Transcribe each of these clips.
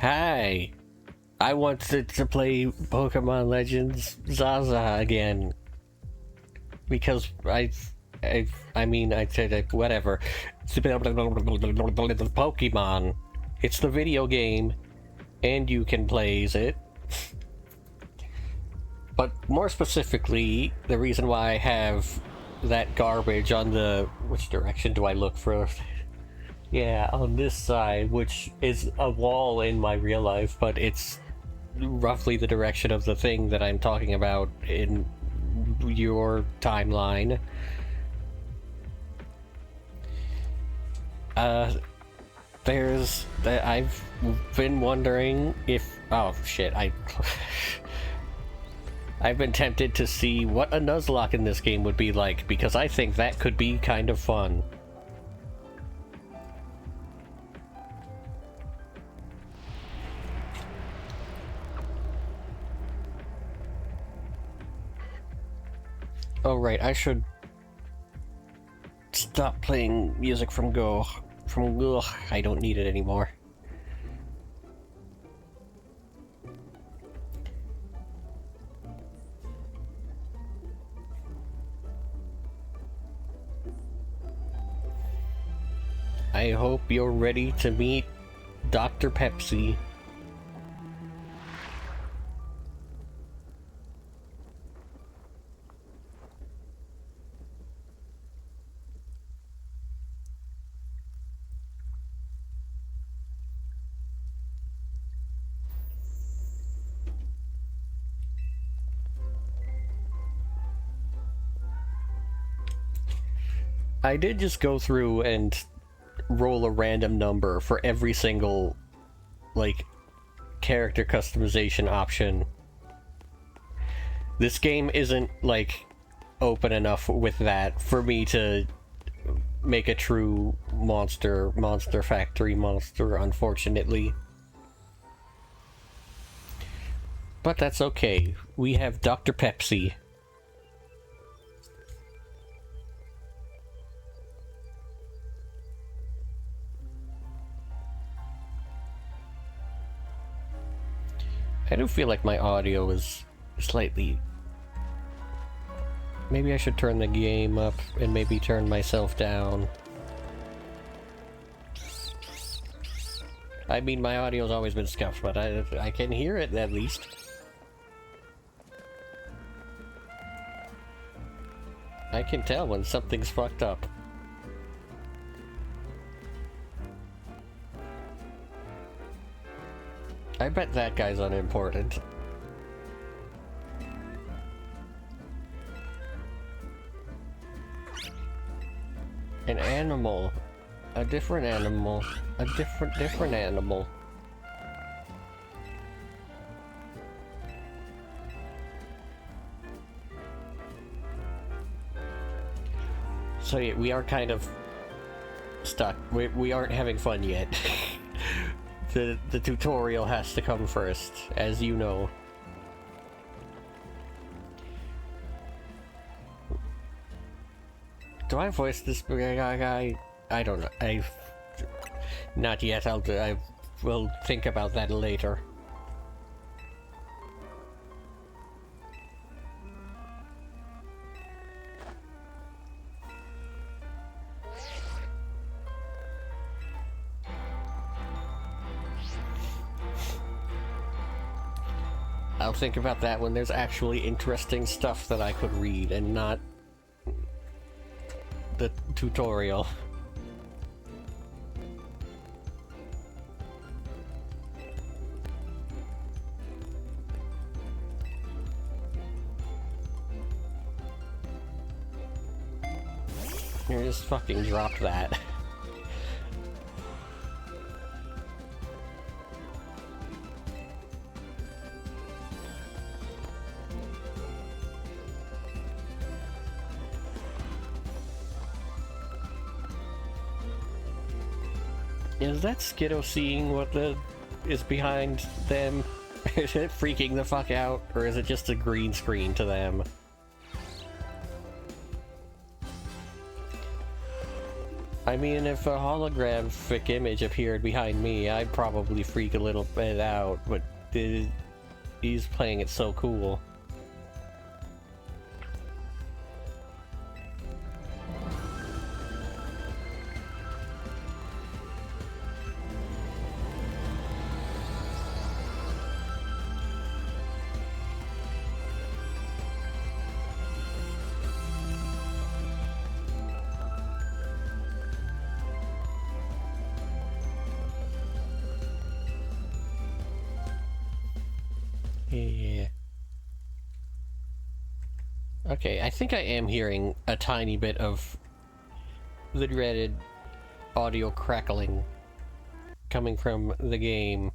Hi! I wanted to play Pokemon Legends Zaza again. Because I said like, whatever. Pokemon. It's the video game, and you can play it. But more specifically, the reason why I have that garbage on the... Which direction do I look for? Yeah, on this side, which is a wall in my real life, but it's roughly the direction of the thing that I'm talking about in your timeline. I've been wondering if... Oh, shit, I've been tempted to see what a Nuzlocke in this game would be like, because I think that could be kind of fun. Oh right, I should stop playing music from Go. I don't need it anymore. I hope you're ready to meet Dr. Pepsi. I did just go through and roll a random number for every single, like, character customization option. This game isn't, like, open enough with that for me to make a true monster factory monster, unfortunately. But that's okay. We have Dr. Pepsi. I do feel like my audio is slightly... Maybe I should turn the game up and maybe turn myself down. I mean, my audio's always been scuffed, but I can hear it at least. I can tell when something's fucked up. I bet that guy's unimportant. An animal. A different animal. A different animal. So yeah, we are kind of stuck. We aren't having fun yet. The tutorial has to come first, as you know. Do I voice this guy? I don't know. Not yet. I will think about that later. I'll think about that when there's actually interesting stuff that I could read and not the tutorial. You just fucking dropped that. Is that Skiddo seeing what is behind them? Is it freaking the fuck out? Or is it just a green screen to them? I mean, if a holographic image appeared behind me, I'd probably freak a little bit out, but he's playing it so cool. Yeah. Okay, I think I am hearing a tiny bit of the dreaded audio crackling coming from the game.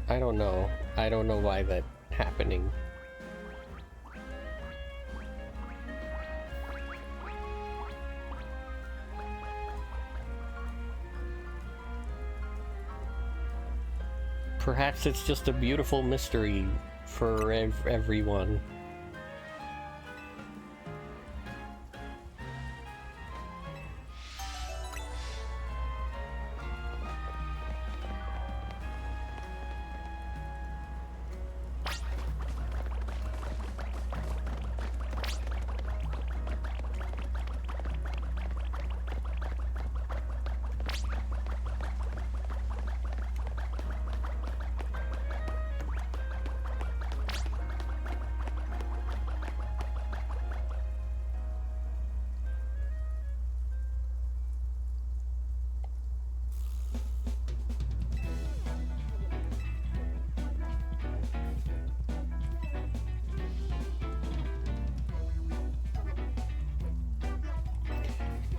I don't know. I don't know why that's happening. Perhaps it's just a beautiful mystery for everyone.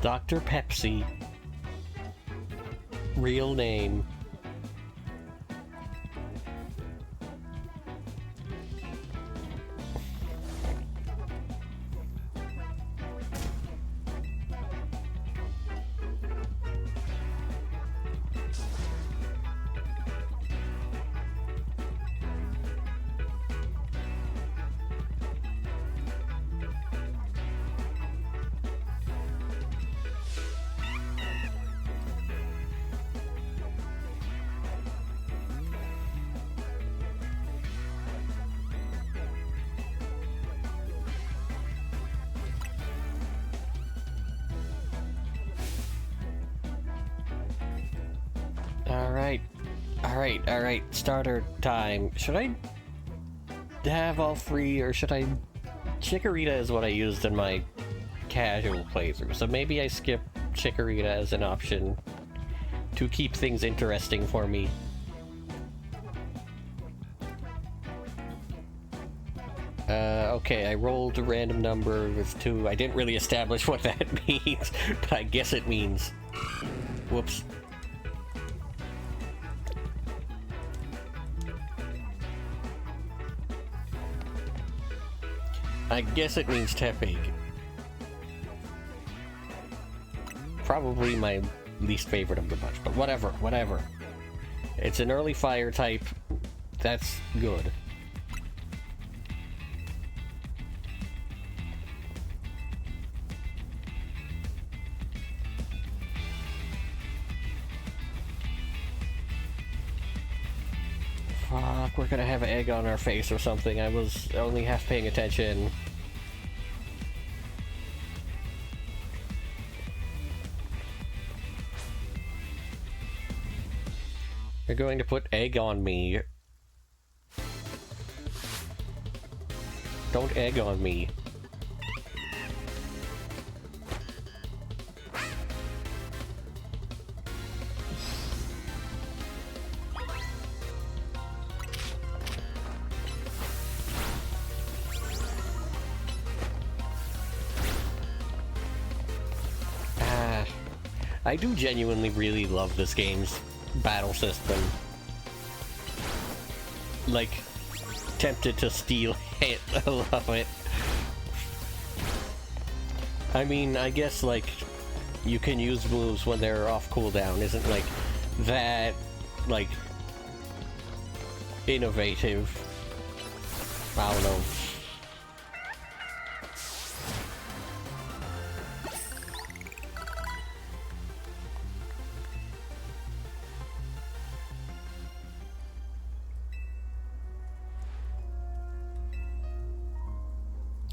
Dr. Pepsi. Real name. Alright, starter time. Should I have all three, or should I... Chikorita is what I used in my casual playthrough, so maybe I skip Chikorita as an option to keep things interesting for me. Okay, I rolled a random number with 2. I didn't really establish what that means, but I guess it means... Whoops. I guess it means Tepig. Probably my least favorite of the bunch, but whatever. It's an early fire type. That's good. Fuck, we're gonna have an egg on our face or something. I was only half paying attention. You're going to put egg on me. Don't egg on me. I do genuinely really love this game's battle system. Like, tempted to steal it. I love it. I mean, I guess, like, you can use moves when they're off cooldown isn't, like, that, like, innovative. I don't know.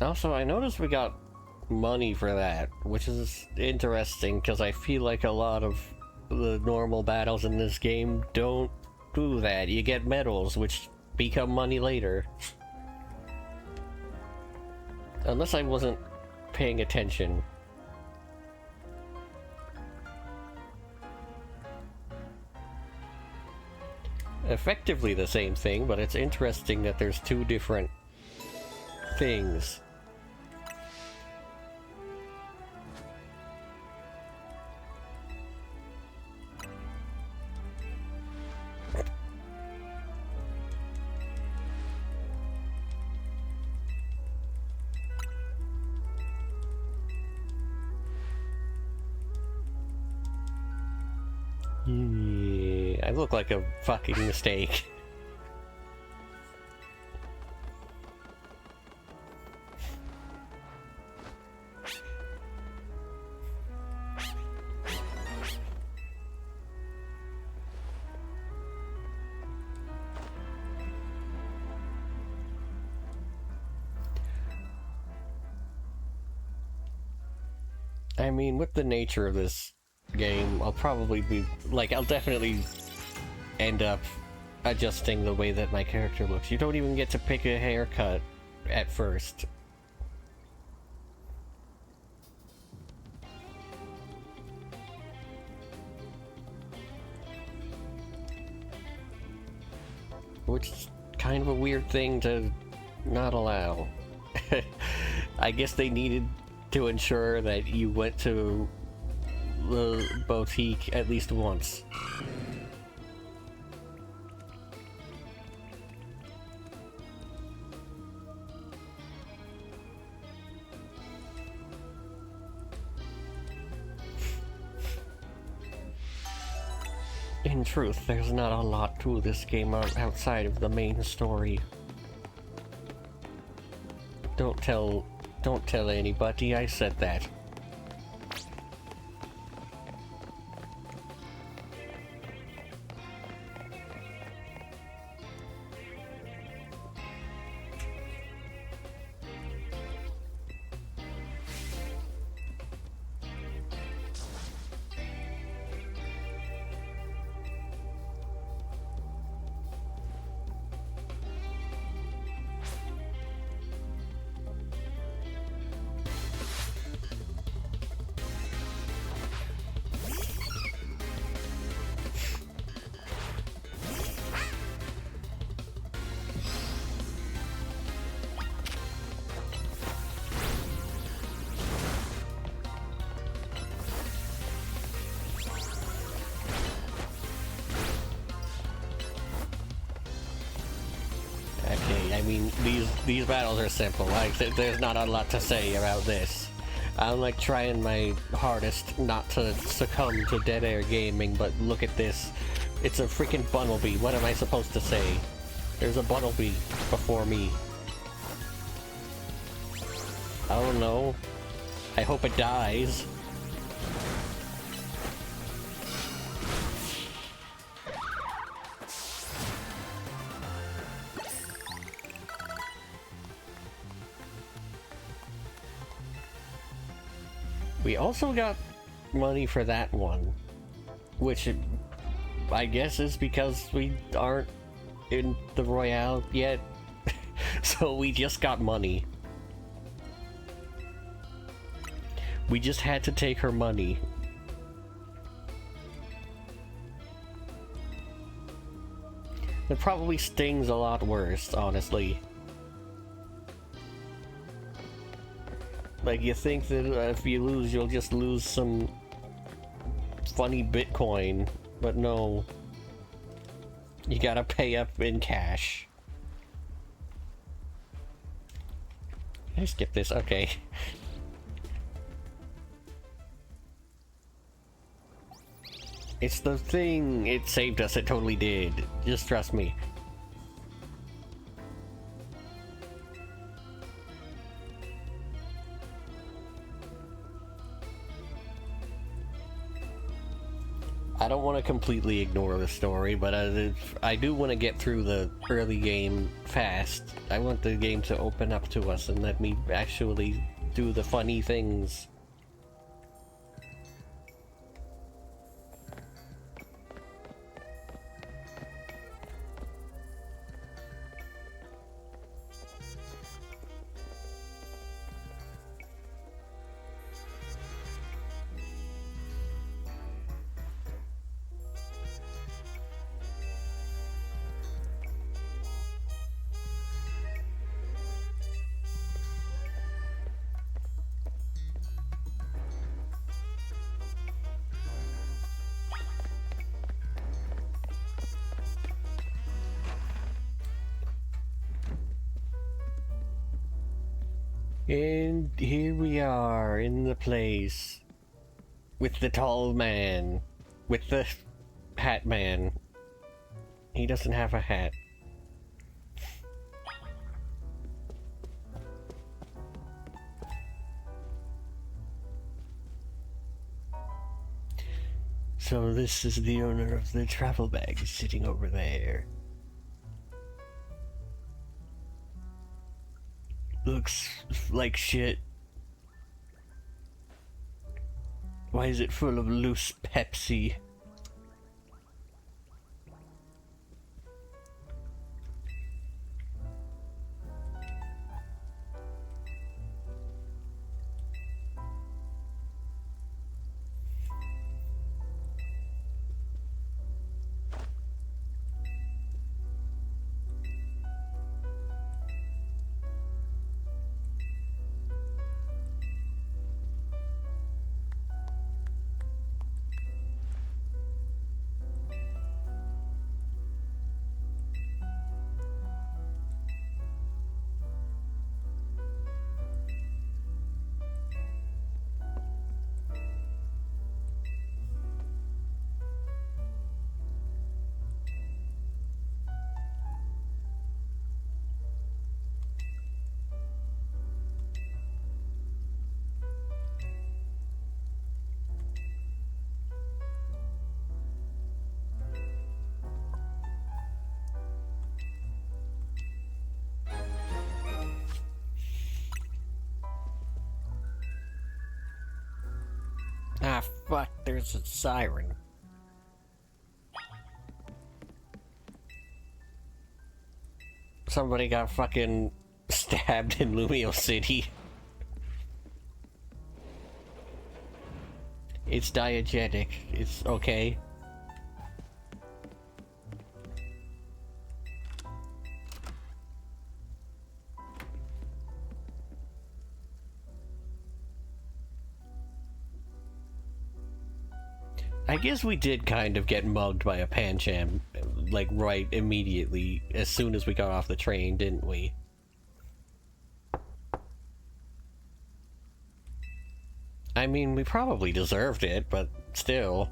Also, I noticed we got money for that, which is interesting because I feel like a lot of the normal battles in this game don't do that. You get medals, which become money later. Unless I wasn't paying attention. Effectively the same thing, but it's interesting that there's two different things. Yeah, I look like a fucking mistake. I mean, with the nature of this game, I'll probably be, like, I'll definitely end up adjusting the way that my character looks. You don't even get to pick a haircut at first. Which is kind of a weird thing to not allow. I guess they needed to ensure that you went to the boutique at least once. In truth, there's not a lot to this game outside of the main story. Don't tell anybody I said that. I mean, these battles are simple. Like, there's not a lot to say about this. I'm like trying my hardest not to succumb to dead air gaming, but look at this. It's a freaking Bunnelby. What am I supposed to say? There's a Bunnelby before me. I don't know. I hope it dies. We also got money for that one, which I guess is because we aren't in the Royale yet, so we just got money. We just had to take her money. It probably stings a lot worse, honestly. Like, you think that if you lose, you'll just lose some funny Bitcoin, but no. You gotta pay up in cash. Can I skip this? Okay. It's the thing. It saved us. It totally did. Just trust me. I don't want to completely ignore the story, but I do want to get through the early game fast. I want the game to open up to us and let me actually do the funny things. And here we are in the place with the tall man, with the hat man. He doesn't have a hat. So this is the owner of the travel bag sitting over there. Looks like shit. Why is it full of loose Pepsi? Ah, fuck, there's a siren. Somebody got fucking stabbed in Lumio City. It's diegetic. It's okay. I guess we did kind of get mugged by a pancham, like, right immediately, as soon as we got off the train, didn't we? I mean, we probably deserved it, but still.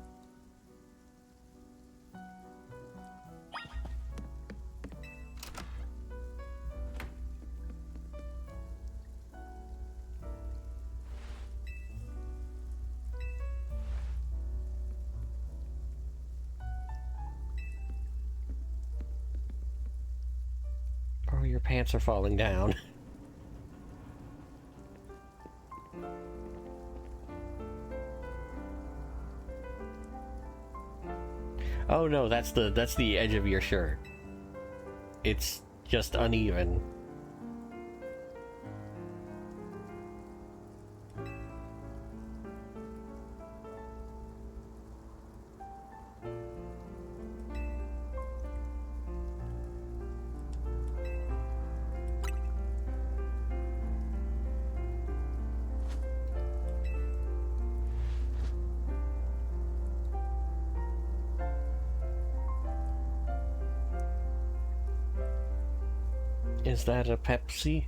Bro, your pants are falling down. Oh no, that's the edge of your shirt. It's just uneven. Is that a Pepsi?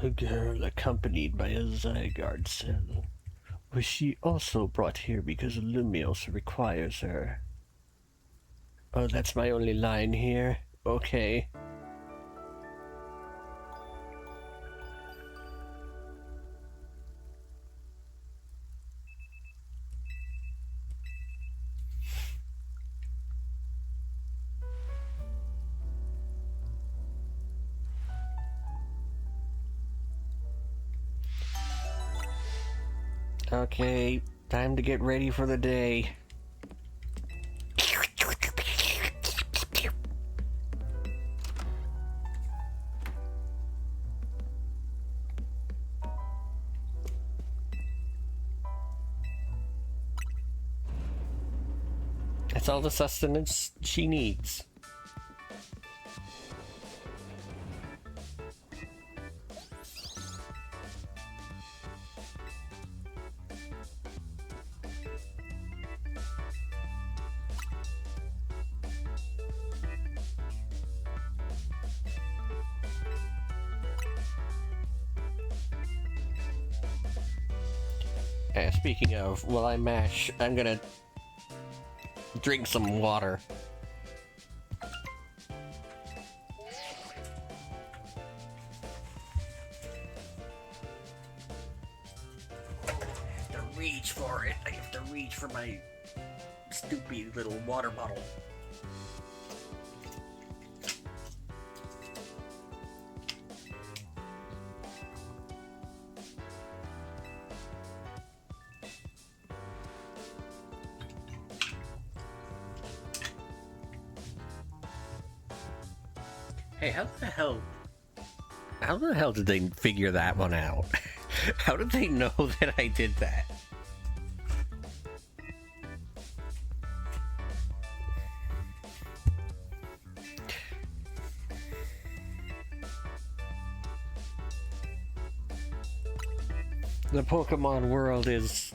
A girl accompanied by a Zygarde cell. Was she also brought here because Lumios requires her? Oh, that's my only line here. Okay. Okay, time to get ready for the day. That's all the sustenance she needs. Speaking of, while I mash, I'm gonna drink some water. I have to reach for it. I have to reach for my stupid little water bottle. Hey, how the hell did they figure that one out? How did they know that I did that? The Pokemon world is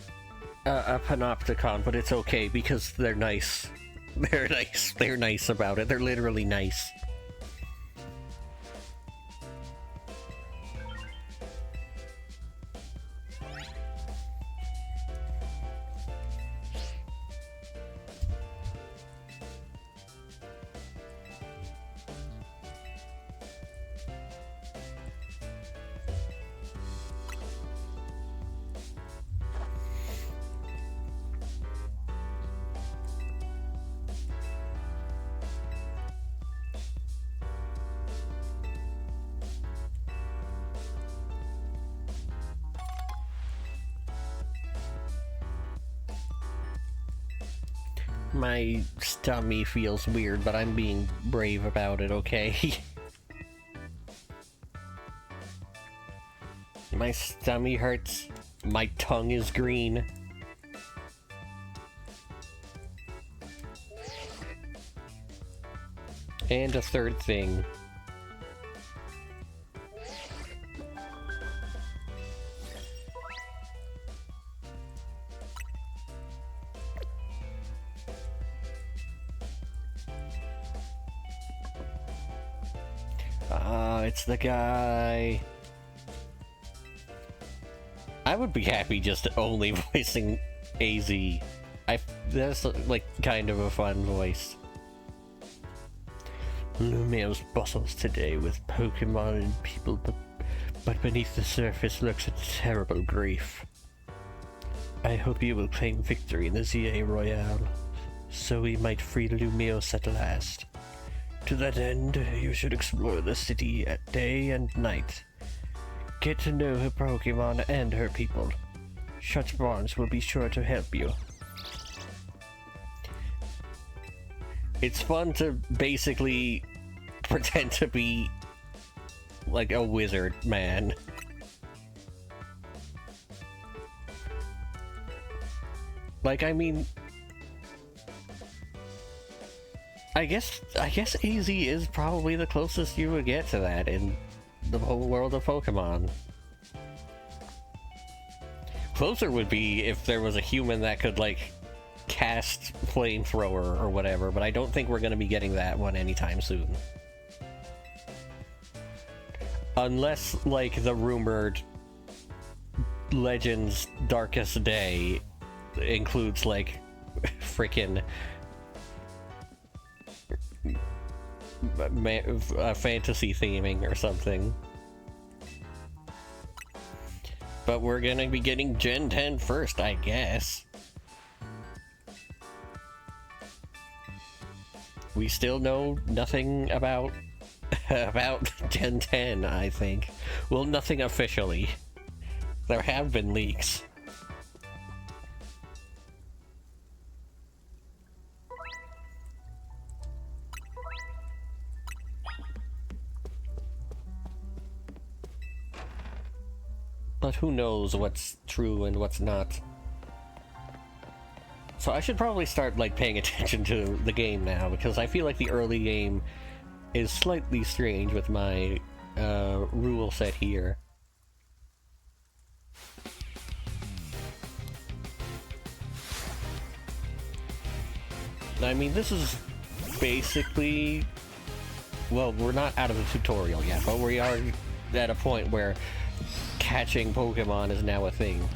a panopticon, but it's okay because they're nice. They're nice. They're nice about it. They're literally nice. My stomach feels weird, but I'm being brave about it, okay? My stomach hurts. My tongue is green. And a third thing. It's the guy. I would be happy just only voicing AZ. That's like kind of a fun voice. Lumios bustles today with Pokemon and people, but beneath the surface lurks a terrible grief. I hope you will claim victory in the ZA Royale, so we might free Lumios at last. To that end, you should explore the city at day and night. Get to know her Pokemon and her people. Such bonds will be sure to help you. It's fun to basically pretend to be like a wizard man. Like, I mean, I guess AZ is probably the closest you would get to that in the whole world of Pokemon. Closer would be if there was a human that could, like, cast flamethrower or whatever, but I don't think we're going to be getting that one anytime soon. unless, like, the rumored Legends Darkest Day includes, like, freaking fantasy theming or something. But we're gonna be getting Gen 10 first, I guess. We still know nothing about about Gen 10, I think. Well, nothing officially. There have been leaks. But who knows what's true and what's not. So I should probably start, like, paying attention to the game now, because I feel like the early game is slightly strange with my rule set here. I mean, this is basically... Well, we're not out of the tutorial yet, but we are at a point where catching Pokemon is now a thing.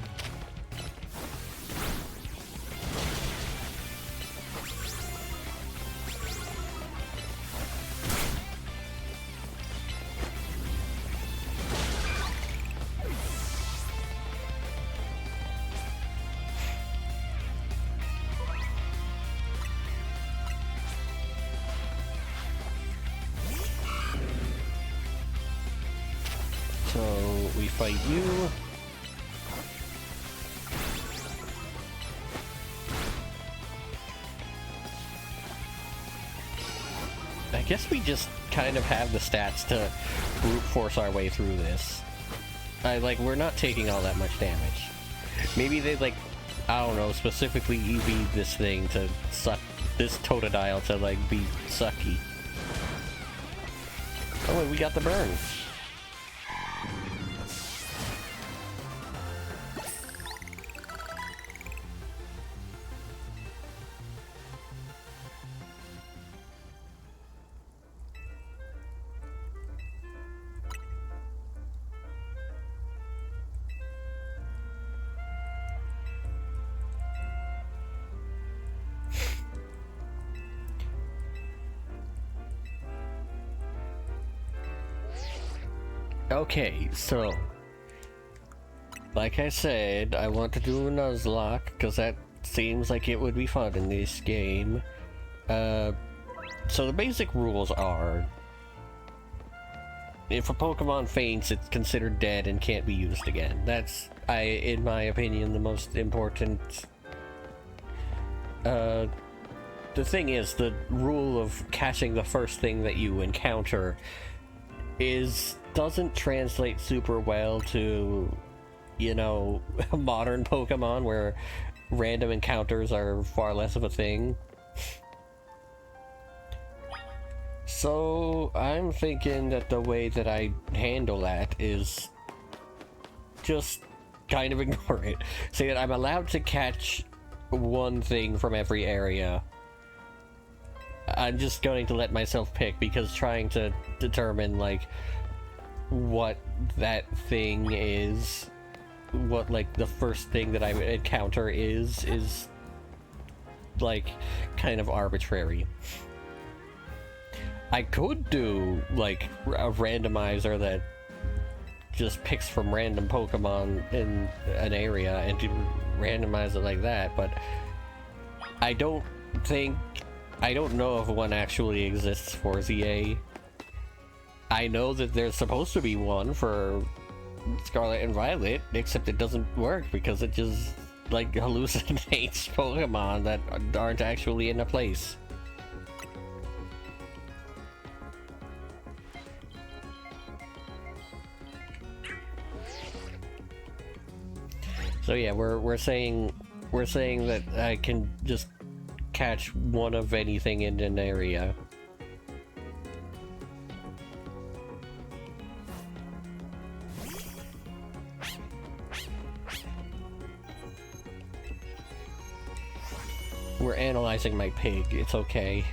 So we fight you. I guess we just kind of have the stats to brute force our way through this. We're not taking all that much damage. Maybe they, like, I don't know, specifically EV'd this thing to suck this Totodile to, like, be sucky. Oh, and we got the burn. Okay, so, like I said, I want to do a Nuzlocke, because that seems like it would be fun in this game. So the basic rules are, if a Pokemon faints, it's considered dead and can't be used again. That's, in my opinion, the most important. The thing is, the rule of catching the first thing that you encounter doesn't translate super well to, you know, modern Pokemon where random encounters are far less of a thing. So I'm thinking that the way that I handle that is just kind of ignore it. Say that I'm allowed to catch one thing from every area. I'm just going to let myself pick, because trying to determine, like, what that thing is, what, like, the first thing that I encounter is, like, kind of arbitrary. I could do, like, a randomizer that just picks from random Pokemon in an area and to randomize it like that, but I don't know if one actually exists for ZA. I know that there's supposed to be one for Scarlet and Violet, except it doesn't work because it just, like, hallucinates Pokemon that aren't actually in a place. So yeah, we're saying that I can just catch one of anything in an area. We're analyzing my pig, it's okay.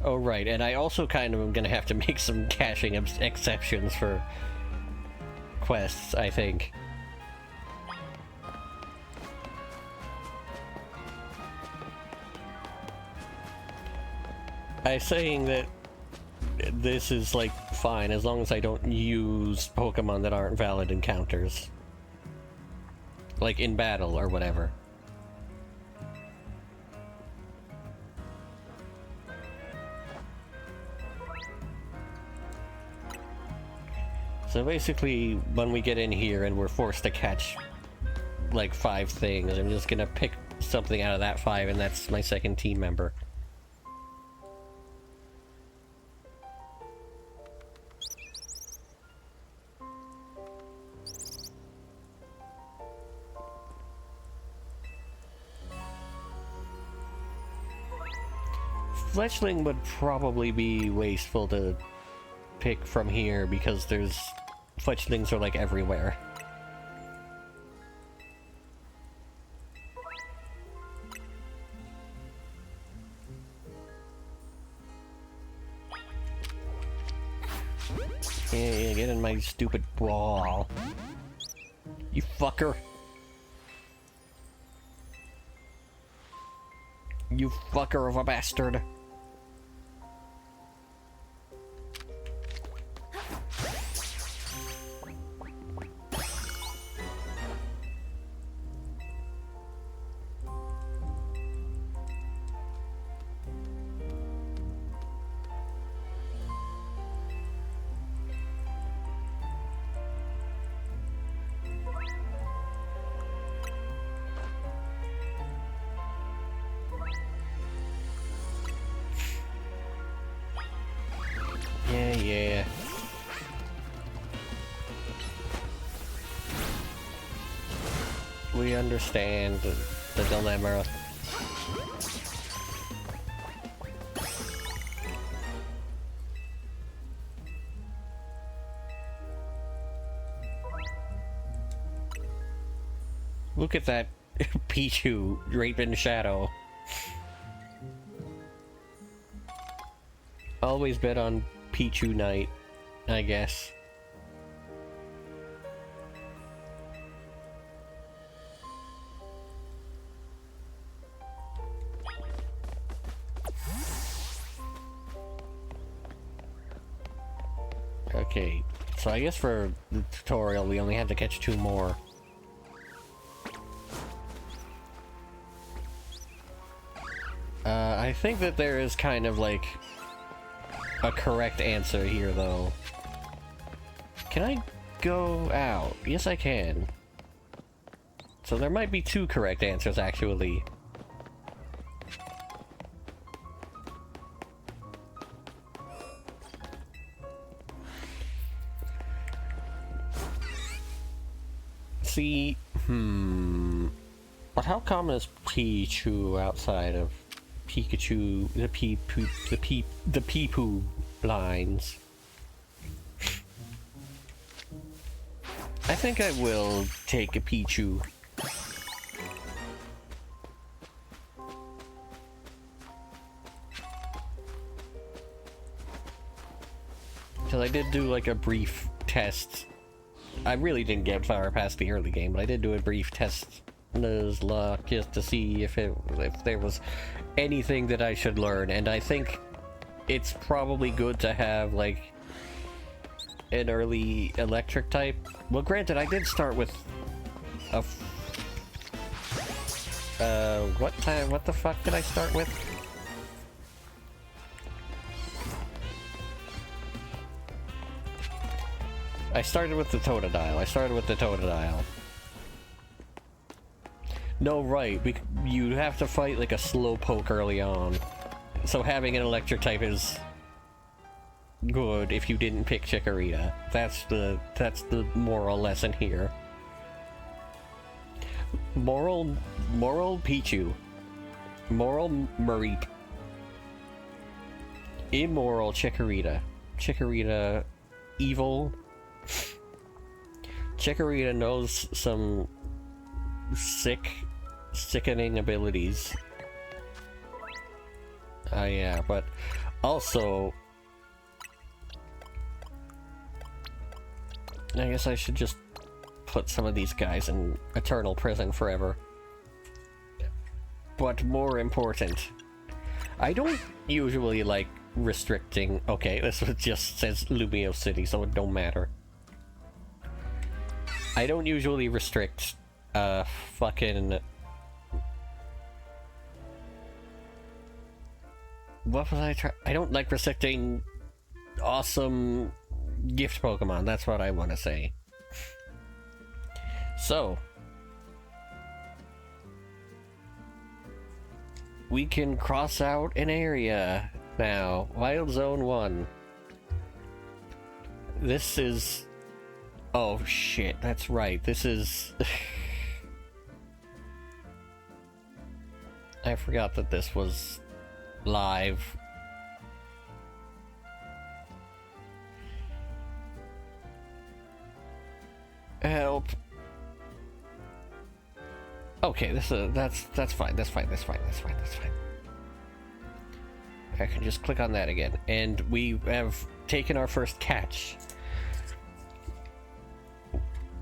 Oh, right, and I also kind of am gonna have to make some caching exceptions for quests, I think. I'm saying that this is, like, fine as long as I don't use Pokemon that aren't valid encounters. Like, in battle or whatever. So basically, when we get in here and we're forced to catch, like, 5 things, I'm just gonna pick something out of that 5, and that's my second team member. Fletchling would probably be wasteful to pick from here because there's... Fletchlings are like everywhere. Yeah, get in my stupid brawl. You fucker. You fucker of a bastard. Yeah. We understand the dilemma. Look at that Pichu right in the shadow. Always bet on Pichu night, I guess. Okay, so I guess for the tutorial we only have to catch 2 more. I think that there is kind of like a correct answer here, though. Can I go out? Yes, I can. So there might be 2 correct answers, actually. See, but how common is Pichu outside of Pikachu, the Peepoo lines? I think I will take a Pichu. Because I did do like a brief test. I really didn't get far past the early game, but I did do a brief test Nuzlocke just to see if there was anything that I should learn, and I think it's probably good to have like an early electric type. Well, granted, I did start with a what the fuck did I start with? I started with the Totodile. No, right, you have to fight like a slowpoke early on. So having an electric type is good if you didn't pick Chikorita. That's the moral lesson here. Moral Pichu. Moral Mareep. Immoral Chikorita. Chikorita evil. Chikorita knows some sickening abilities. Yeah, but Also, I guess I should just put some of these guys in eternal prison forever. But more important, I don't usually like restricting... Okay, this just says Lumio City, so it don't matter. I don't usually restrict, fucking... What was I trying? I don't like restricting awesome gift Pokemon, that's what I want to say. So, we can cross out an area now. Wild Zone 1. This is... Oh shit, that's right. This is... I forgot that this was live. Help. Okay, that's fine. That's fine. I can just click on that again, and we have taken our first catch.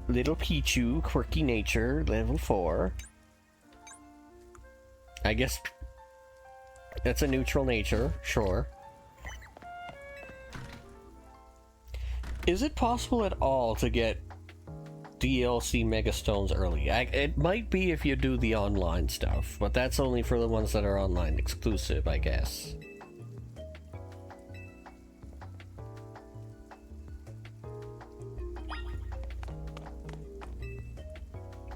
Little Pichu, quirky nature, level 4. I guess that's a neutral nature, sure. Is it possible at all to get DLC Megastones early? It might be if you do the online stuff, but that's only for the ones that are online exclusive, I guess.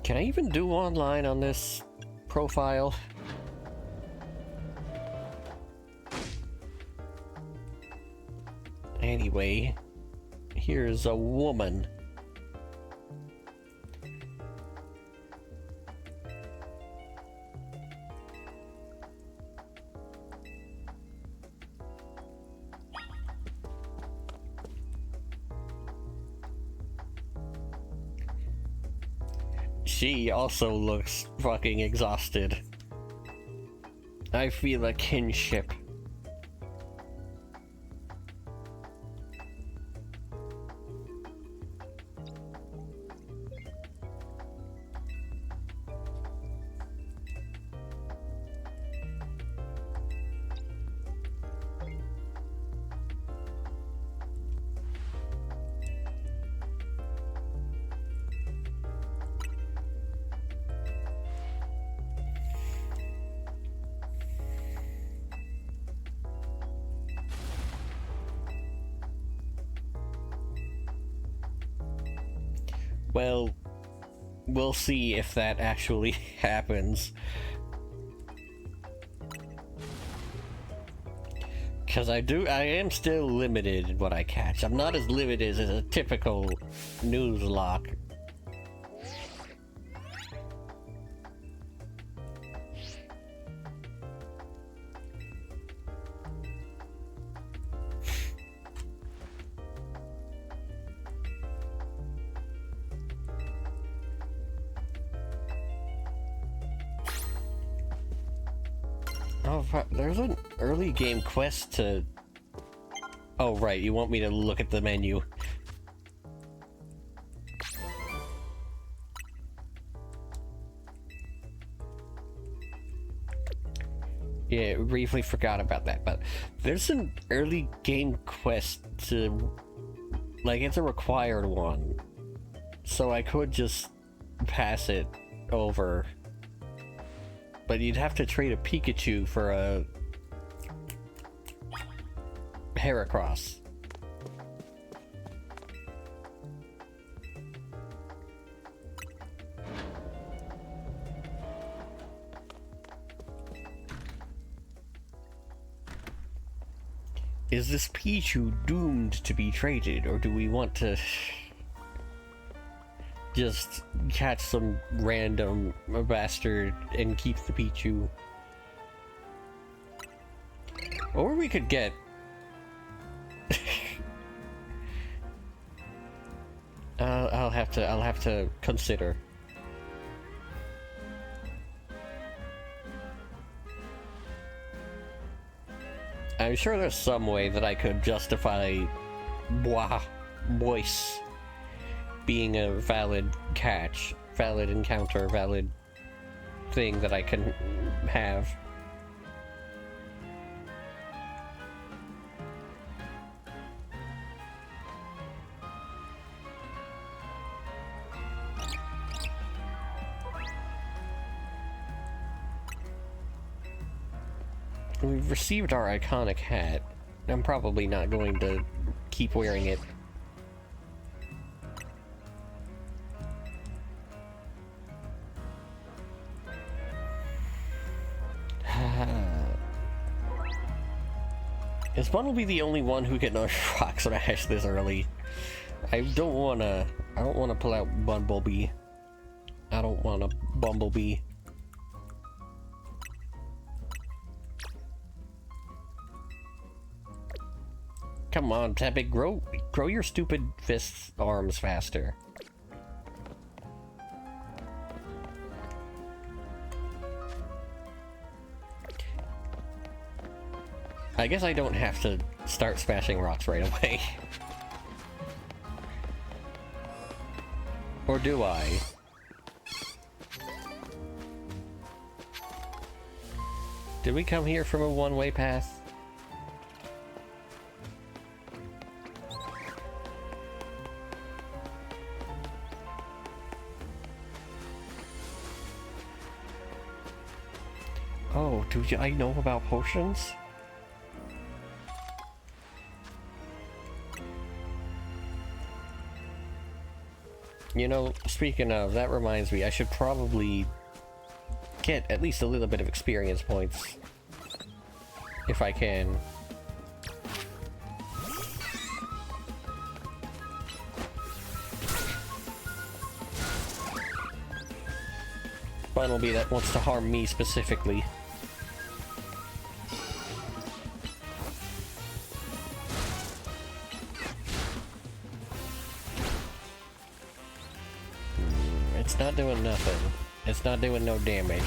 Can I even do online on this profile? Anyway, here's a woman. She also looks fucking exhausted. I feel a kinship. Well, we'll see if that actually happens. Because I am still limited in what I catch. I'm not as limited as a typical Nuzlocke. Oh, there's an early game quest to... Oh, right, you want me to look at the menu. Yeah, briefly forgot about that, but there's an early game quest to... Like, it's a required one. So I could just pass it over. But you'd have to trade a Pikachu for a Heracross. Is this Pichu doomed to be traded, or do we want to just catch some random bastard and keep the Pichu? Or we could get... I'll have to consider. I'm sure there's some way that I could justify voice being a valid catch, valid encounter, valid thing that I can have. We've received our iconic hat. I'm probably not going to keep wearing it. Is Bumblebee the only one who can rock smash this early? I don't wanna pull out Bumblebee. I don't wanna Bumblebee. Come on, Tepic, grow your stupid fists arms faster. I guess I don't have to start smashing rocks right away. Or do I? Did we come here from a one-way path? Oh, do I know about potions? You know, speaking of, that reminds me, I should probably get at least a little bit of experience points. If I can. Bumblebee that wants to harm me specifically. It's not doing nothing. It's not doing no damage.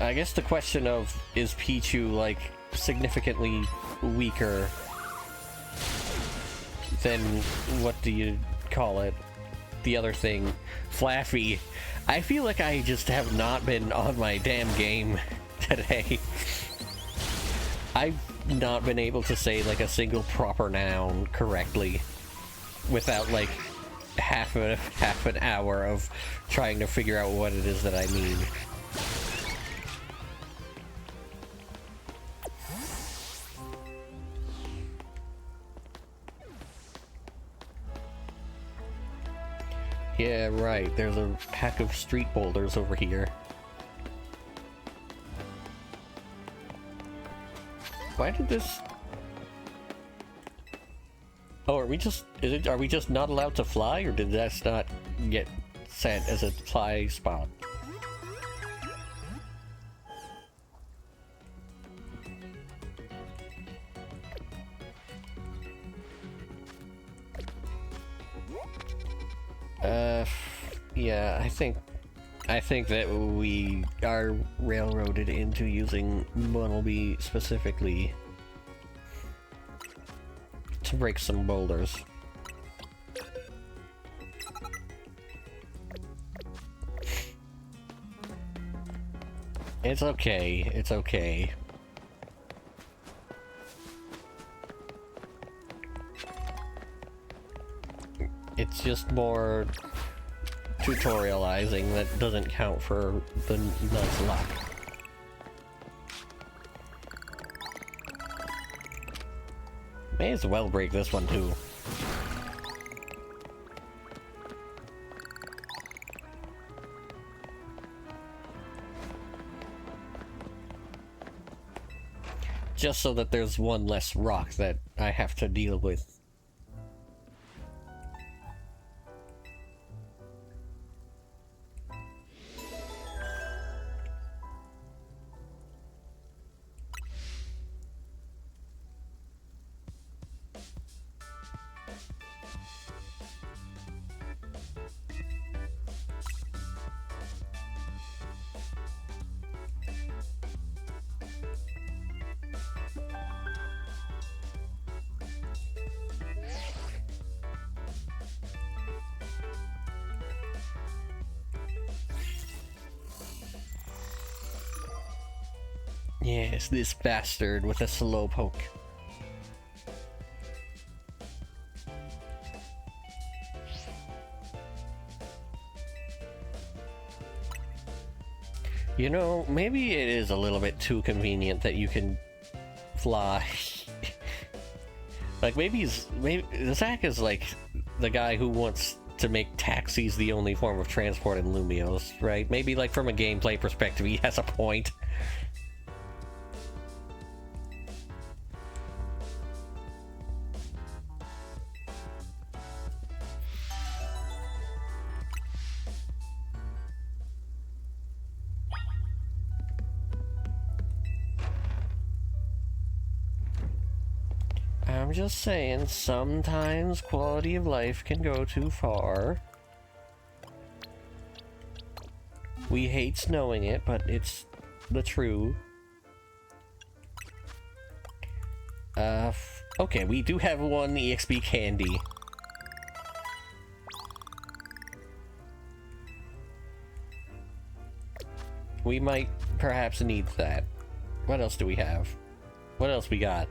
I guess the question of, is Pichu, like, significantly weaker than, what do you call it? The other thing, Flaffy. I feel like I just have not been on my damn game today. I've not been able to say, like, a single proper noun correctly without, like, half an hour of trying to figure out what it is that I mean. Yeah, right, there's a pack of street boulders over here. Why did this... Oh, are we just... are we just not allowed to fly, or did that not get set as a fly spot? Yeah, I think that we are railroaded into using Bumblebee specifically to break some boulders. It's okay, it's okay. It's just more tutorializing that doesn't count for the Nuzlocke. May as well break this one too. Just so that there's one less rock that I have to deal with. Yes, this bastard with a slow poke. You know, maybe it is a little bit too convenient that you can fly. Like, maybe Zach is like the guy who wants to make taxis the only form of transport in Lumios, right? Maybe, like, from a gameplay perspective, he has a point. I'm just saying, sometimes quality of life can go too far. We hate knowing it, but it's the truth. Okay, we do have one EXP candy. We might perhaps need that. What else do we have? What else we got?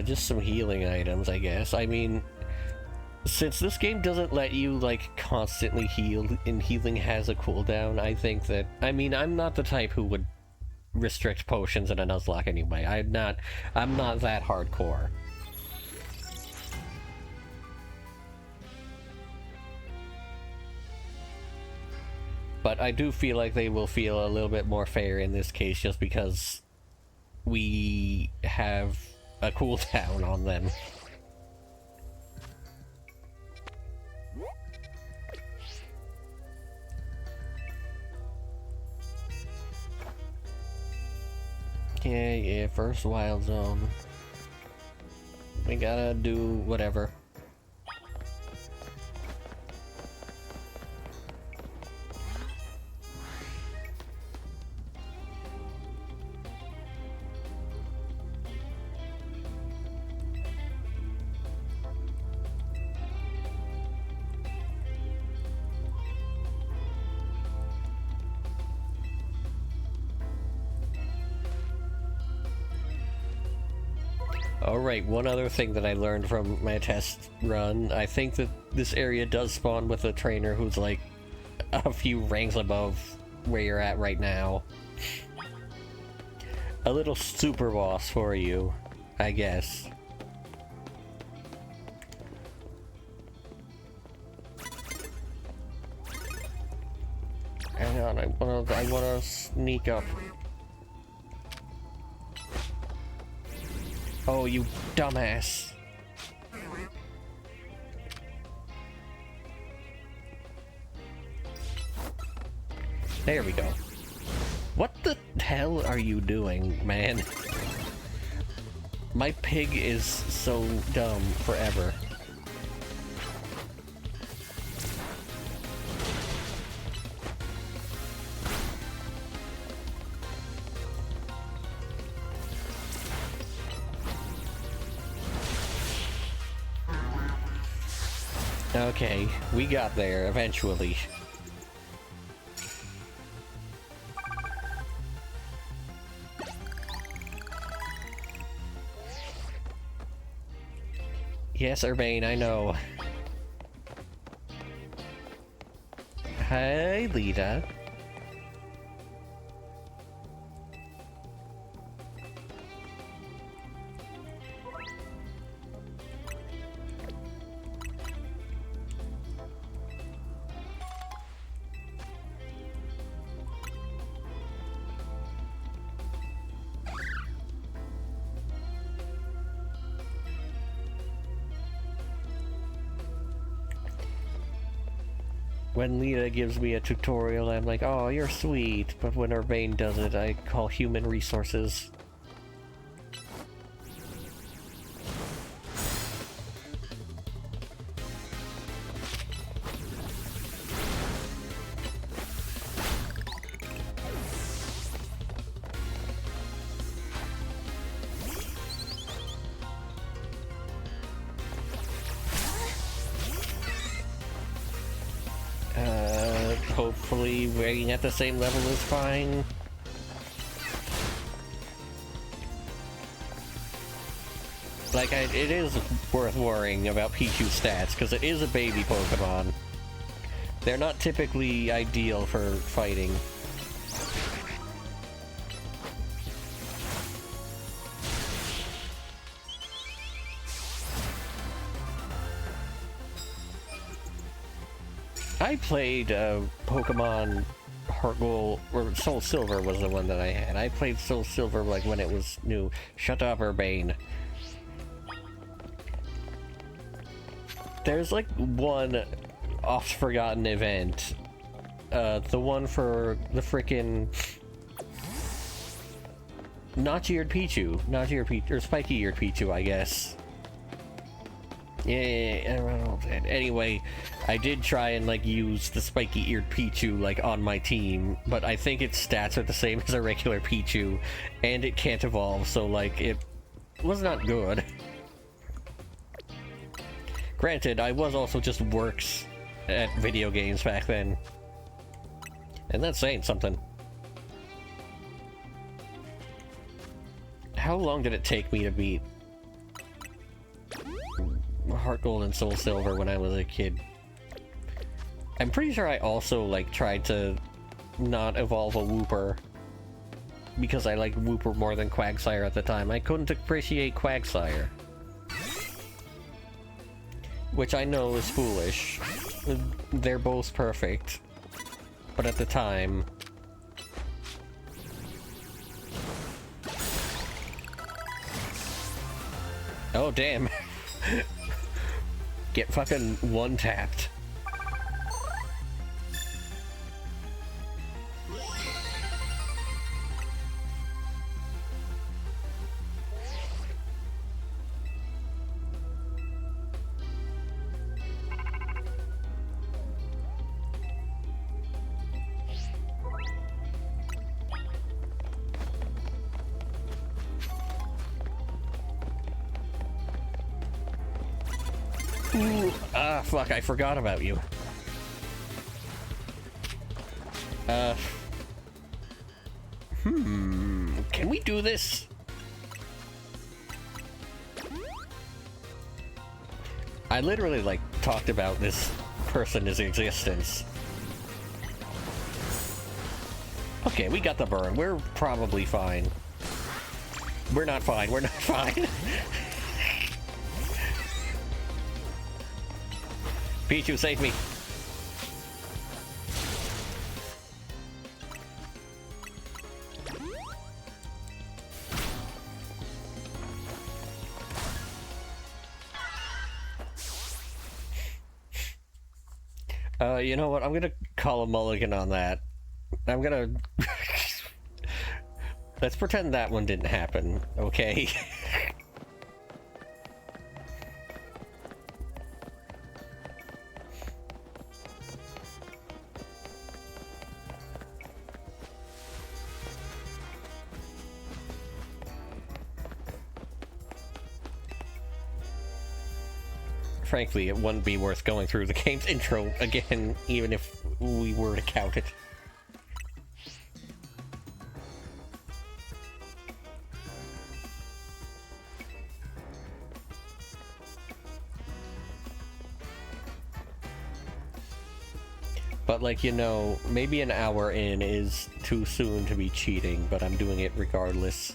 Just some healing items, I guess. I mean, since this game doesn't let you, like, constantly heal, and healing has a cooldown, I think that... I mean, I'm not the type who would restrict potions in a Nuzlocke anyway. I'm not that hardcore. But I do feel like they will feel a little bit more fair in this case, just because we have a cooldown on them. Yeah, first wild zone. We gotta do whatever. Alright, one other thing that I learned from my test run, I think that this area does spawn with a trainer who's like a few ranks above where you're at right now. A little super boss for you, I guess. Hang on, I wanna sneak up. Oh, you dumbass. There we go. What the hell are you doing, man? My pig is so dumb forever. Okay, we got there eventually. Yes, Urbane, I know. Hi, Lita. When Lita gives me a tutorial, I'm like, oh, you're sweet. But when Urbane does it, I call human resources. hopefully being at the same level is fine. Like, it is worth worrying about Pichu's stats, because it is a baby Pokemon. They're not typically ideal for fighting. I played Pokemon Heart Gold, or Soul Silver was the one that I had. I played Soul Silver like when it was new. Shut up, Urbane. There's like one oft-forgotten event. The one for the frickin' notch-eared Pichu. Or spiky-eared Pichu, I guess. Yeah, anyway, I did try and like use the spiky-eared Pichu like on my team, but I think its stats are the same as a regular Pichu, and it can't evolve, so like it was not good. Granted, I was also just works at video games back then, and that's saying something. How long did it take me to beat Heart Gold and Soul Silver when I was a kid? I'm pretty sure I also like tried to not evolve a Wooper because I liked Wooper more than Quagsire at the time. I couldn't appreciate Quagsire, which I know is foolish. They're both perfect, but at the time... Oh damn. Get fucking one-tapped. Ooh, fuck, I forgot about you. Can we do this? I literally, like, talked about this person's existence. Okay, we got the burn. We're probably fine. We're not fine. We're not fine. Pichu, save me. You know what? I'm gonna call a mulligan on that. I'm gonna... Let's pretend that one didn't happen, okay? Frankly, it wouldn't be worth going through the game's intro again, even if we were to count it. But, like, you know, maybe an hour in is too soon to be cheating, but I'm doing it regardless.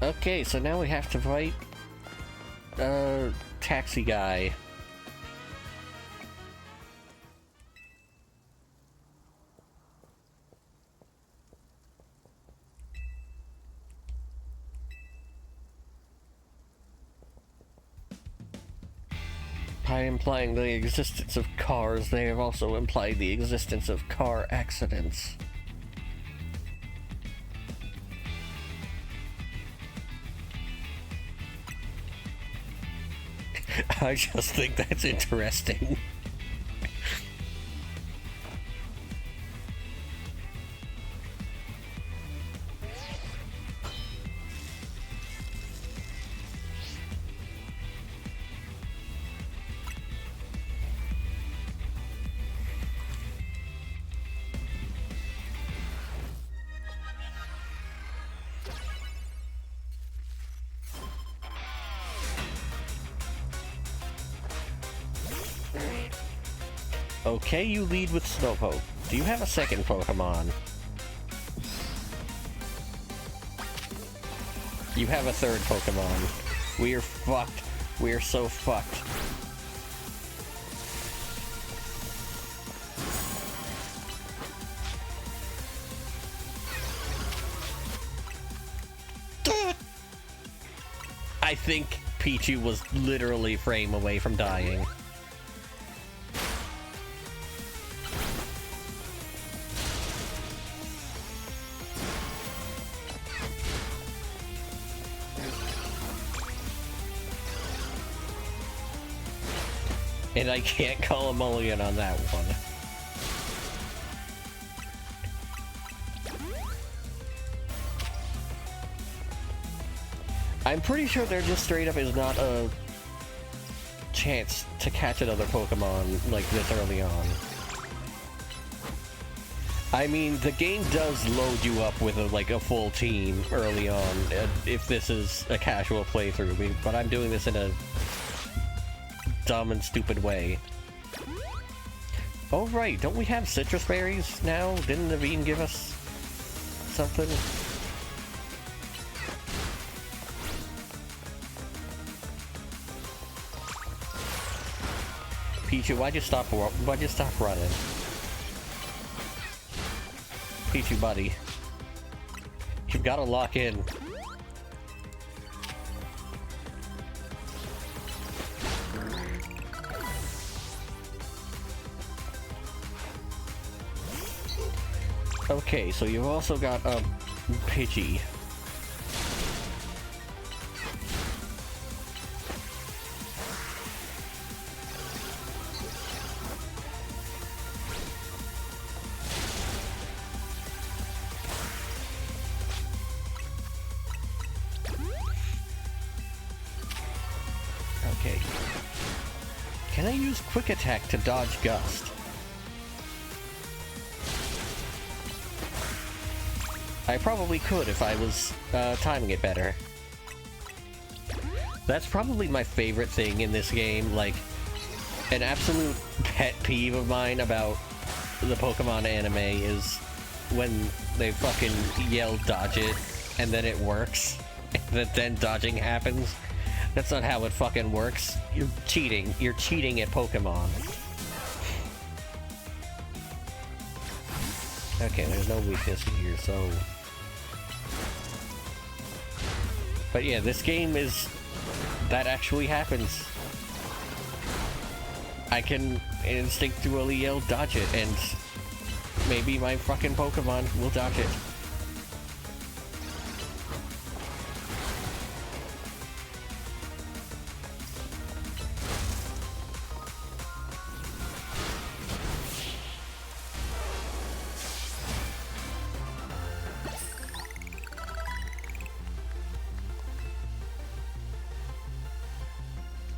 Okay, so now we have to fight taxi guy. By implying the existence of cars, they have also implied the existence of car accidents. I just think that's interesting. Okay, you lead with Slowpoke. Do you have a second Pokemon? You have a third Pokemon. We are fucked. We are so fucked. I think Pichu was literally a frame away from dying. And I can't call a mulligan on that one. I'm pretty sure there just straight up is not a chance to catch another Pokemon like this early on. I mean, the game does load you up with a full team early on, if this is a casual playthrough, but I'm doing this in a dumb and stupid way. Oh right, don't we have citrus berries now? Didn't Naveen give us something? Pichu, why'd you stop running? Pichu, buddy. You've got to lock in. Okay, so you've also got a Pidgey. Okay. Can I use Quick Attack to dodge Gust? I probably could if I was timing it better. That's probably my favorite thing in this game, like, an absolute pet peeve of mine about the Pokemon anime is when they fucking yell dodge it, and then it works, and then dodging happens. That's not how it fucking works. You're cheating. You're cheating at Pokemon. Okay, there's no weakness here, so... But yeah, this game is... That actually happens. I can instinctually yell dodge it, and maybe my fucking Pokemon will dodge it.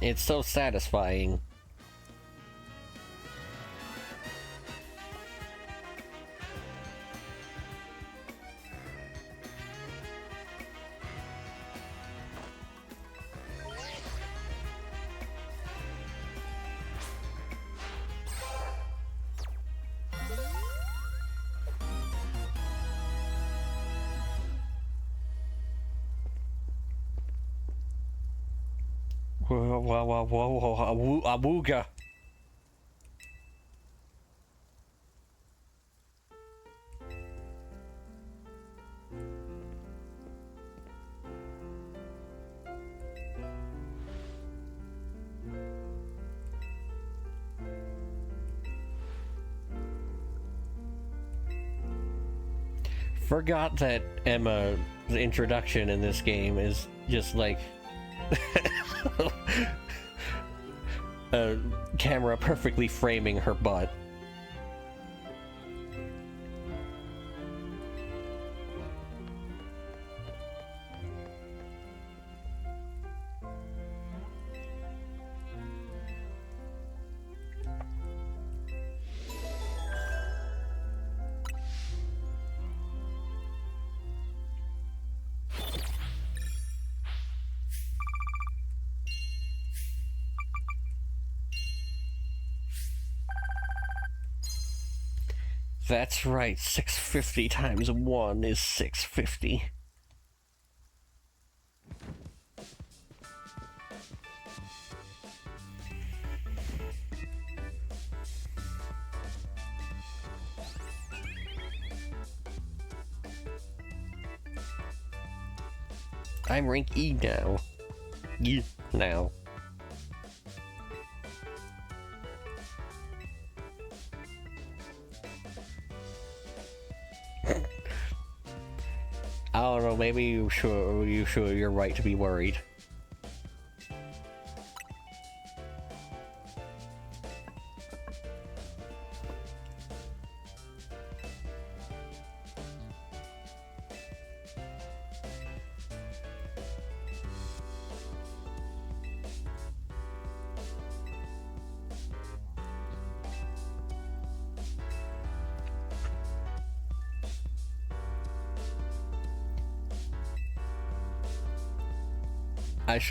It's so satisfying. Whoa, awooga. Forgot that Emma's introduction in this game is just like a camera perfectly framing her butt. That's right, 650 times 1 is 650. I'm rank E now. Yeah, now. I don't know, maybe you're right to be worried.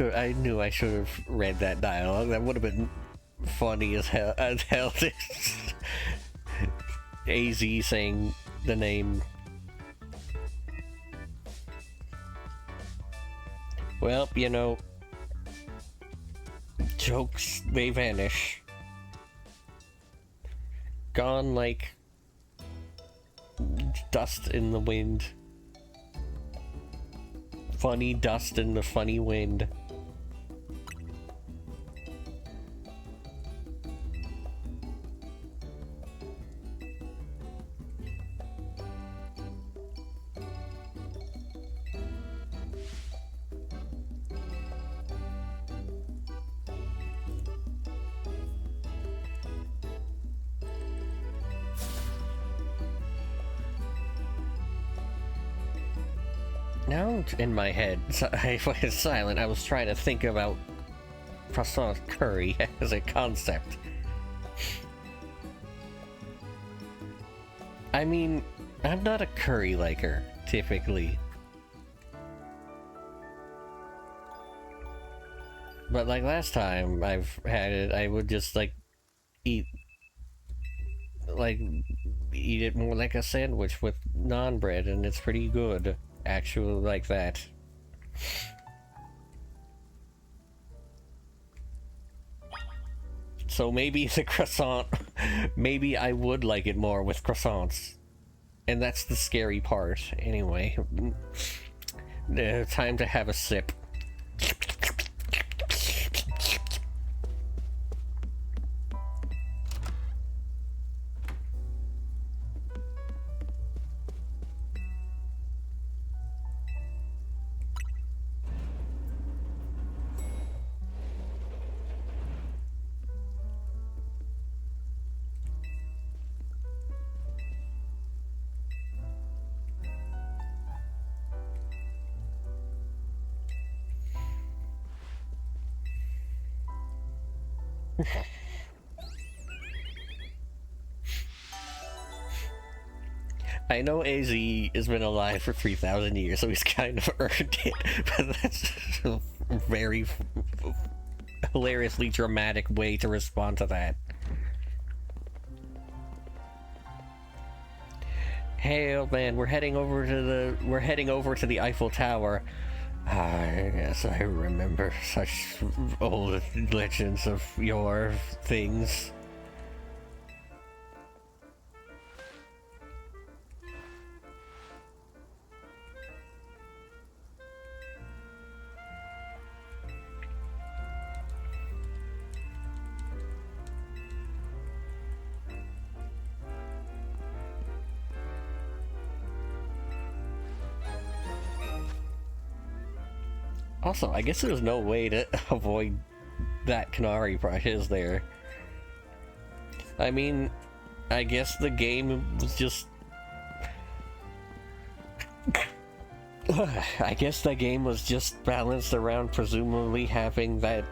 I knew I should have read that dialogue. That would have been funny as hell. AZ saying the name. Well, you know, jokes, they vanish. Gone like dust in the wind. Funny dust in the funny wind. Now in my head, I was silent. I was trying to think about croissant curry as a concept. I mean, I'm not a curry liker, typically. But like last time I've had it, I would just like eat it more like a sandwich with naan bread, and it's pretty good. Actually, like that. So maybe the croissant, maybe I would like it more with croissants. And that's the scary part, anyway. Time to have a sip. I know AZ has been alive for 3,000 years, so he's kind of earned it, but that's a very hilariously dramatic way to respond to that. Hey, old man, we're heading over to the Eiffel Tower. I guess I remember such old legends of your things. Also, I guess there's no way to avoid that Canary prize, is there? I mean, I guess the game was just... I guess the game was just balanced around presumably having that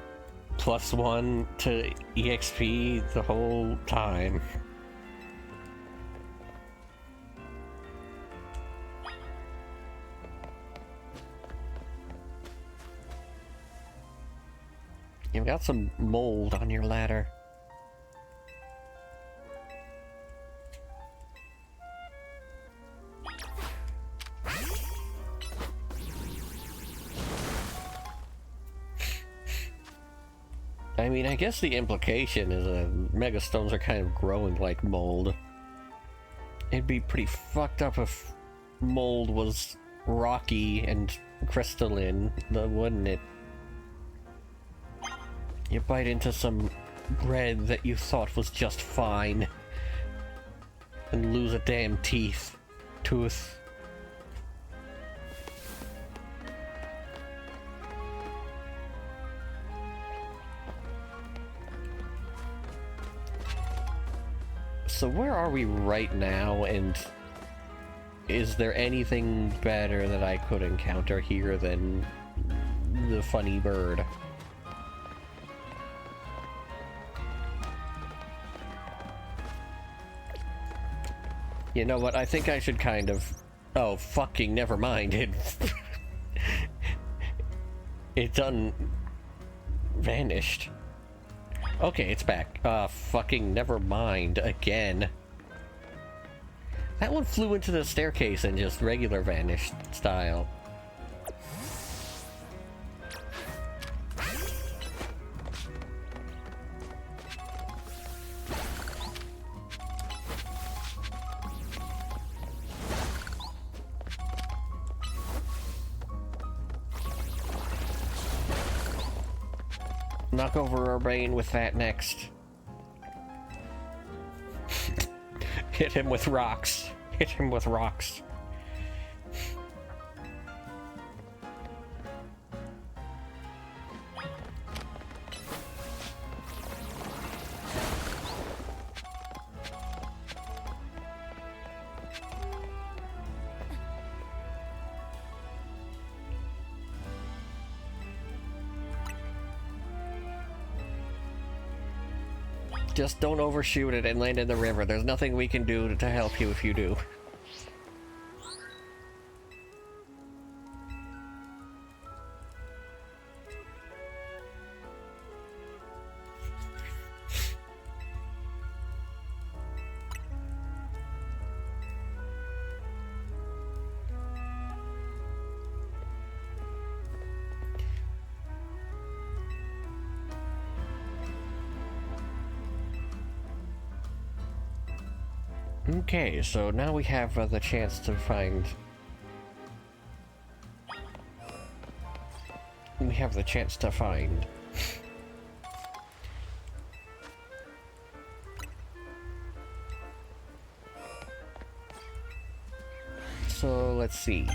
+1 to EXP the whole time. You've got some mold on your ladder. I mean, I guess the implication is megastones are kind of growing like mold. It'd be pretty fucked up if mold was rocky and crystalline, wouldn't it? You bite into some bread that you thought was just fine and lose a damn tooth. So where are we right now, and is there anything better that I could encounter here than the funny bird? You know what, I think I should kind of... Oh, fucking never mind, it vanished. Okay, it's back. Fucking never mind again. That one flew into the staircase and just regular vanished style. Knock over our brain with that next. Hit him with rocks. Hit him with rocks. Just don't overshoot it and land in the river. There's nothing we can do to help you if you do. Okay, so now we have the chance to find... We have the chance to find... So, let's see.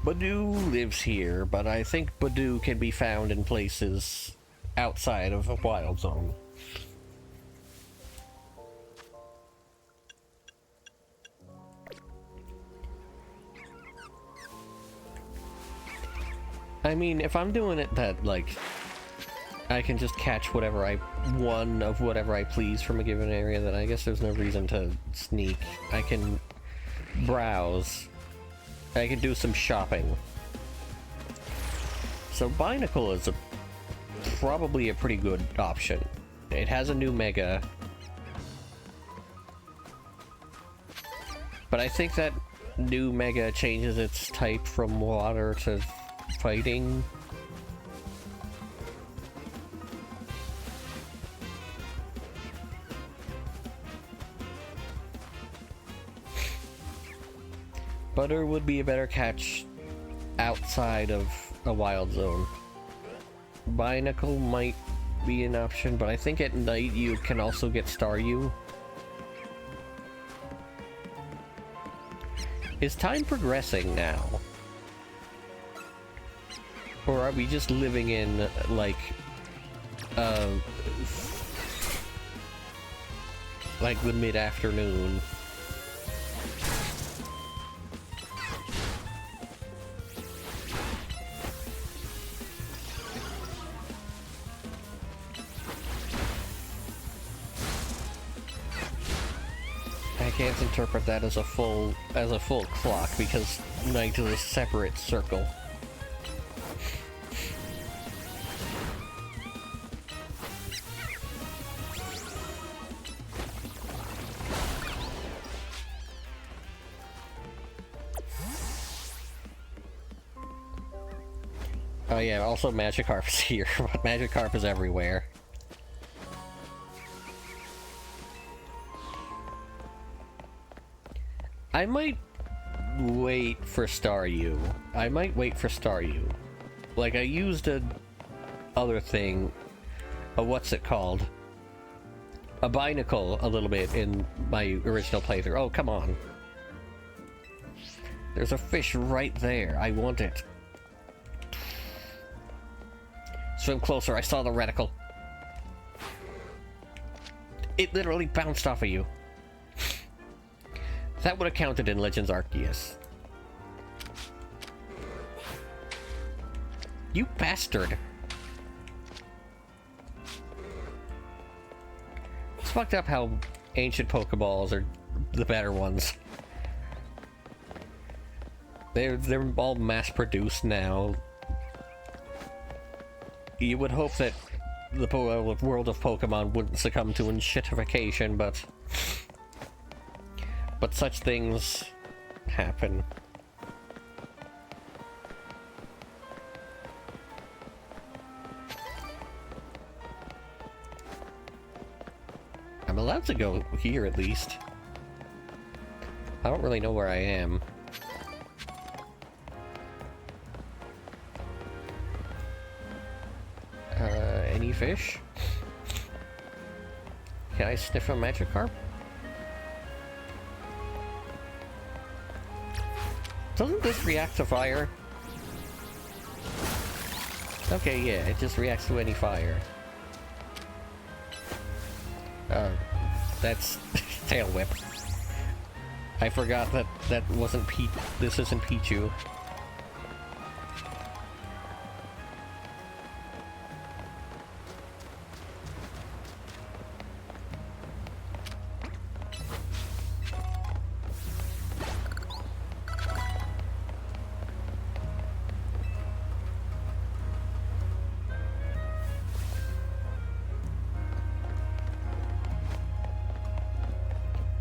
Badoo lives here, but I think Badoo can be found in places outside of a wild zone. I mean, if I'm doing it that, like, I can just catch whatever whatever I please from a given area, then I guess there's no reason to sneak. I can browse. I can do some shopping. So Binacle is probably a pretty good option. It has a new mega. But I think that new mega changes its type from water to fighting. Butter would be a better catch outside of a wild zone. Binacle might be an option, but I think at night you can also get Staryu. Is time progressing now? Or are we just living in, like the mid-afternoon? I can't interpret that as a full clock because night is a separate circle. Oh yeah, also Magikarp is here, but Magikarp is everywhere. I might wait for Staryu. I might wait for Staryu. Like, I used a other thing, what's it called? A binacle a little bit in my original playthrough. Oh, come on. There's a fish right there. I want it. Swim closer. I saw the reticle. It literally bounced off of you. That would have counted in Legends Arceus. You bastard. It's fucked up how ancient Pokeballs are the better ones. They're all mass-produced now. You would hope that the world of Pokemon wouldn't succumb to shitification, but such things happen. I'm allowed to go here at least. I don't really know where I am. Any fish? Can I sniff a Magikarp? Doesn't this react to fire? Okay, yeah, it just reacts to any fire. That's Tail Whip. I forgot that wasn't this isn't Pichu.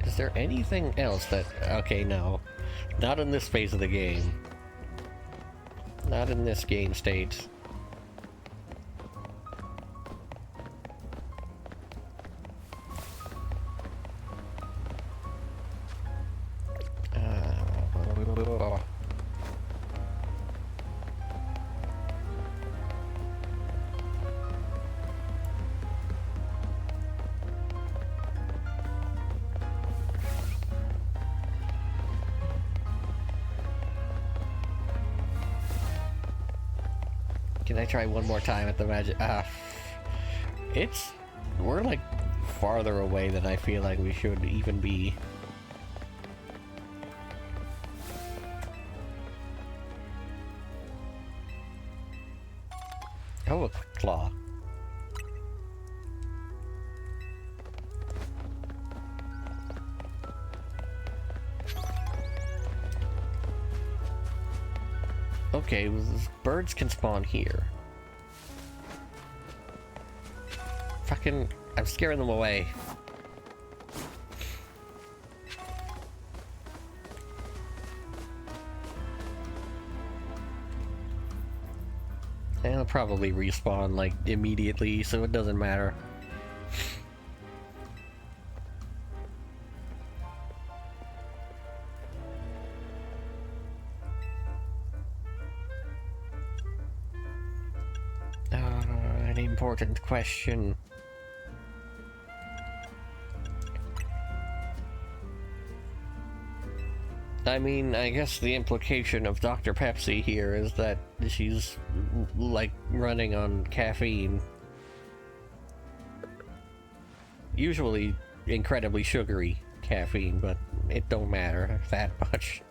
Is there anything else that... Okay, no. Not in this phase of the game. Not in this game state. Can I try one more time at the magic? We're like farther away than I feel like we should even be. Oh, a claw. Okay, birds can spawn here. Fucking... I'm scaring them away. They'll probably respawn, like, immediately, so it doesn't matter. An important question. I mean, I guess the implication of Dr. Pepsi here is that she's, like, running on caffeine. Usually incredibly sugary caffeine, but it don't matter that much.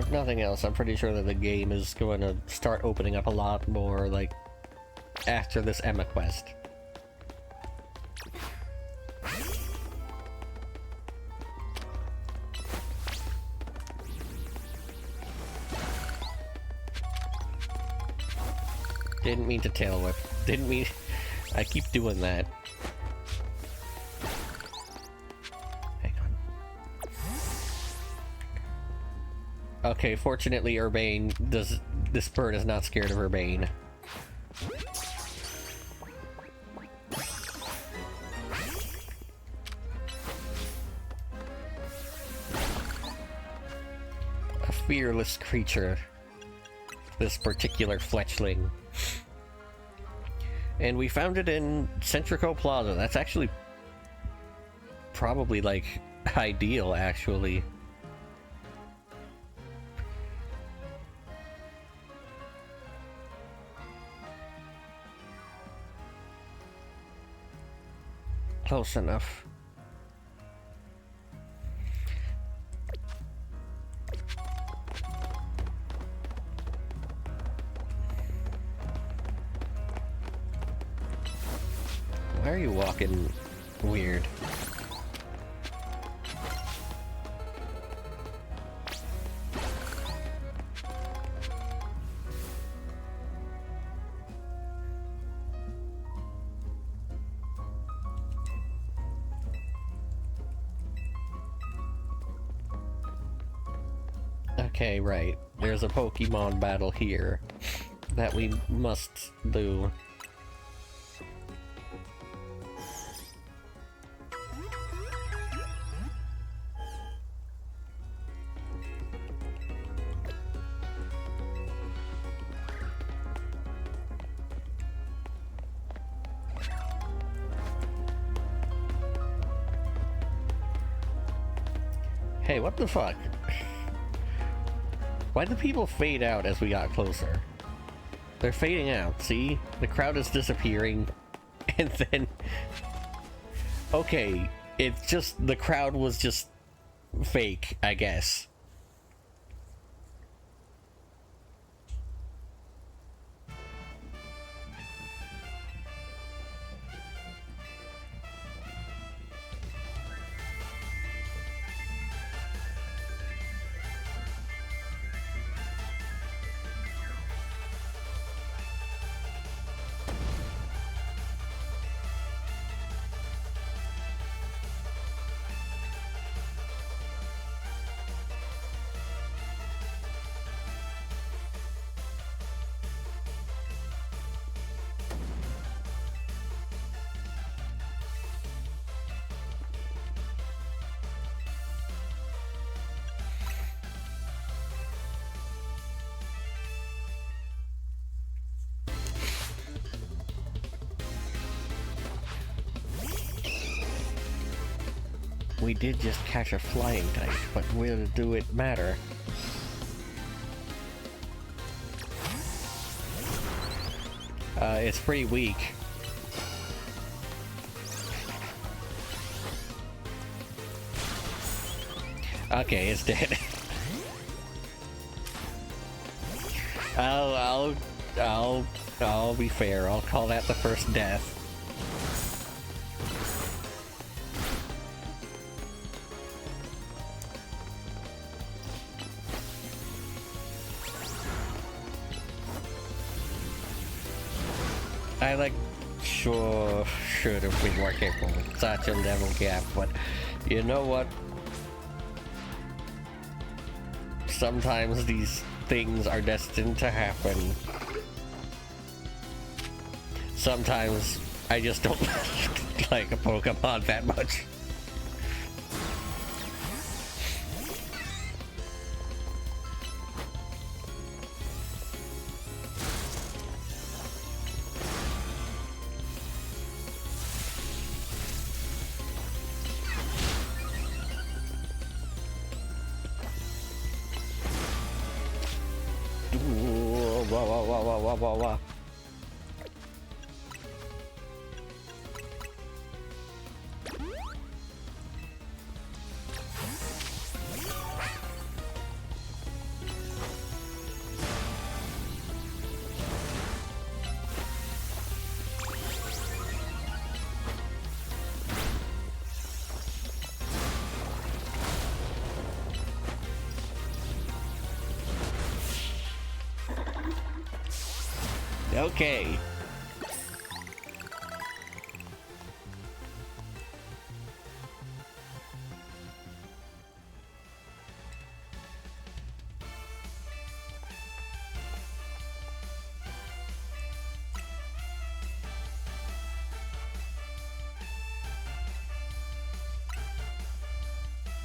If nothing else, I'm pretty sure that the game is going to start opening up a lot more, like, after this Emma quest. Didn't mean to tail whip. Didn't mean... I keep doing that. Hang on. Okay, fortunately Urbane does... This bird is not scared of Urbane. A fearless creature. This particular fletchling. And we found it in Centrico Plaza. That's actually probably, like, ideal, actually. Close enough. Why are you walking weird? Okay, right. There's a Pokemon battle here that we must do. Hey, what the fuck? Why do people fade out as we got closer? They're fading out, see? The crowd is disappearing, and then... Okay, it's just... The crowd was just... fake, I guess. We did just catch a flying type, but where do it matter? It's pretty weak. Okay, it's dead. I'll be fair. I'll call that the first death. I should have been more careful with such a level gap, but you know what? Sometimes these things are destined to happen. Sometimes I just don't like a Pokemon that much. Wah. Okay.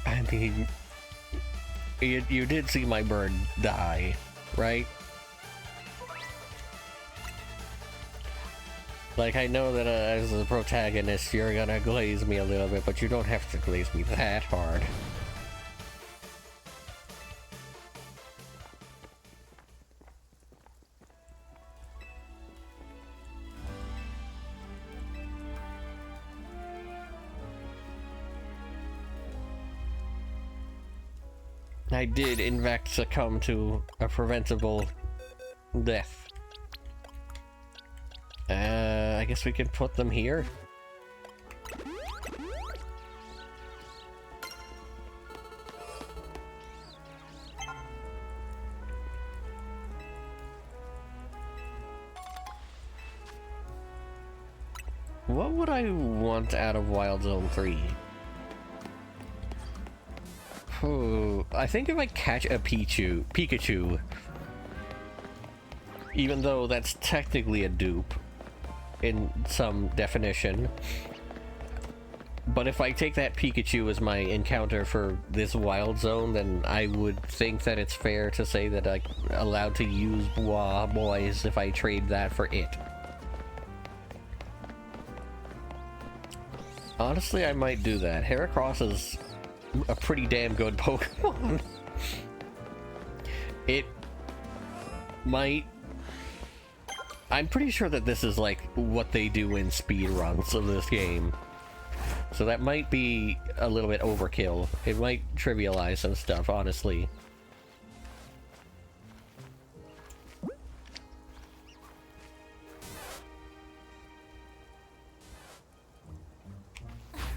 I mean, you did see my bird die, right? Like, I know that as the protagonist, you're gonna glaze me a little bit, but you don't have to glaze me that hard. I did, in fact, succumb to a preventable death. I guess we can put them here. What would I want out of Wild Zone 3? I think if I catch a Pikachu, even though that's technically a dupe in some definition, but if I take that Pikachu as my encounter for this Wild Zone, then I would think that it's fair to say that I'm allowed to use Boys if I trade that for it. Honestly, I might do that. Heracross is a pretty damn good Pokemon. It might... I'm pretty sure that this is like what they do in speedruns of this game. So that might be a little bit overkill. It might trivialize some stuff, honestly.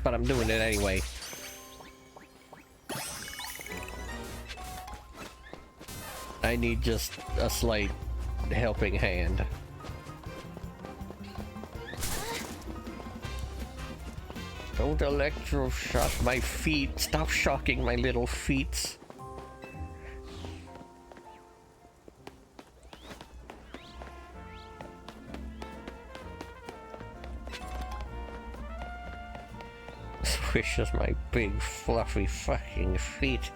But I'm doing it anyway. I need just a slight helping hand. Don't electroshock my feet. Stop shocking my little feet. Swishes my big fluffy fucking feet.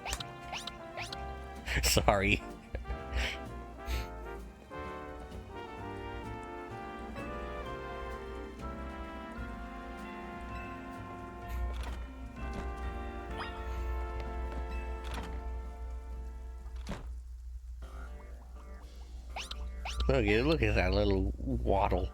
Sorry. Look at that little waddle.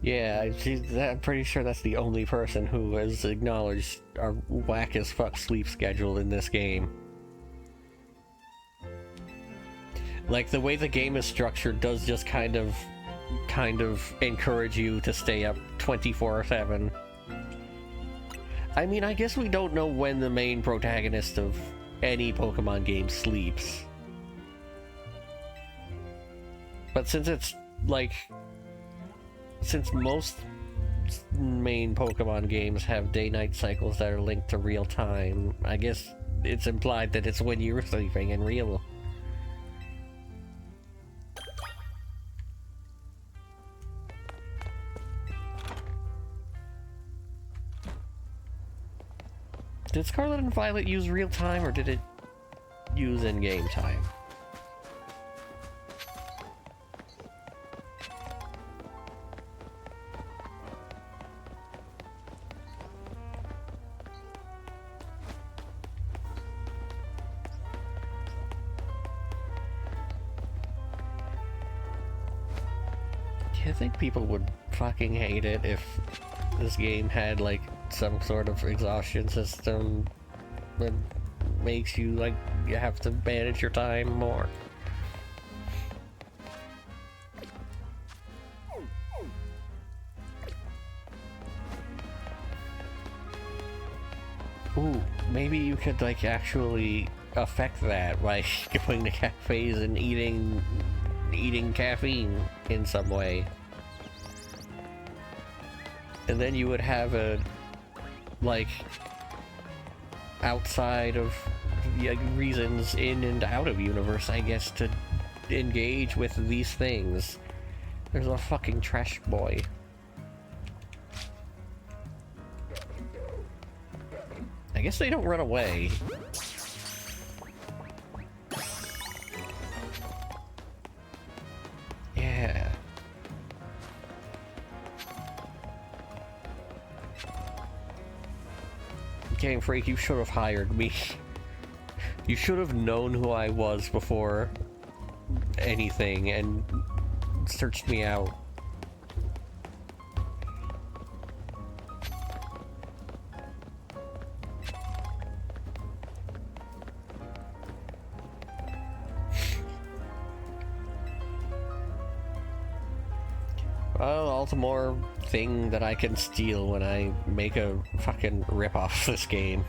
Yeah, I'm pretty sure that's the only person who has acknowledged our whack as fuck sleep schedule in this game. Like, the way the game is structured does just kind of encourage you to stay up 24/7. I mean, I guess we don't know when the main protagonist of any Pokemon game sleeps. But since it's, like... Since most main Pokemon games have day-night cycles that are linked to real time, I guess it's implied that it's when you're sleeping in real. Did Scarlet and Violet use real time, or did it use in-game time? I think people would fucking hate it if this game had, like, some sort of exhaustion system that makes you, like, you have to manage your time more. Ooh, maybe you could, like, actually affect that by going to cafes and eating caffeine in some way. And then you would have a, like, outside of reasons in and out of universe, I guess, to engage with these things. There's a fucking trash boy. I guess they don't run away. Yeah. Game Freak, you should have hired me. You should have known who I was before anything and searched me out. Well, all the more thing that I can steal when I make a fucking rip-off this game.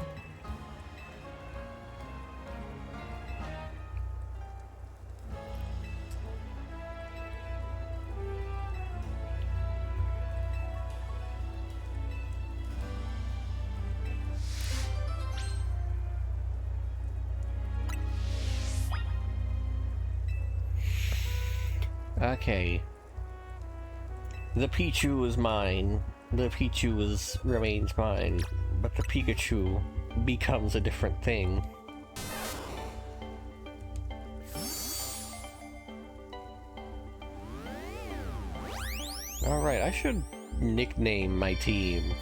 Okay. The Pichu is mine. The Pichu remains mine. But the Pikachu becomes a different thing. Alright, I should nickname my team.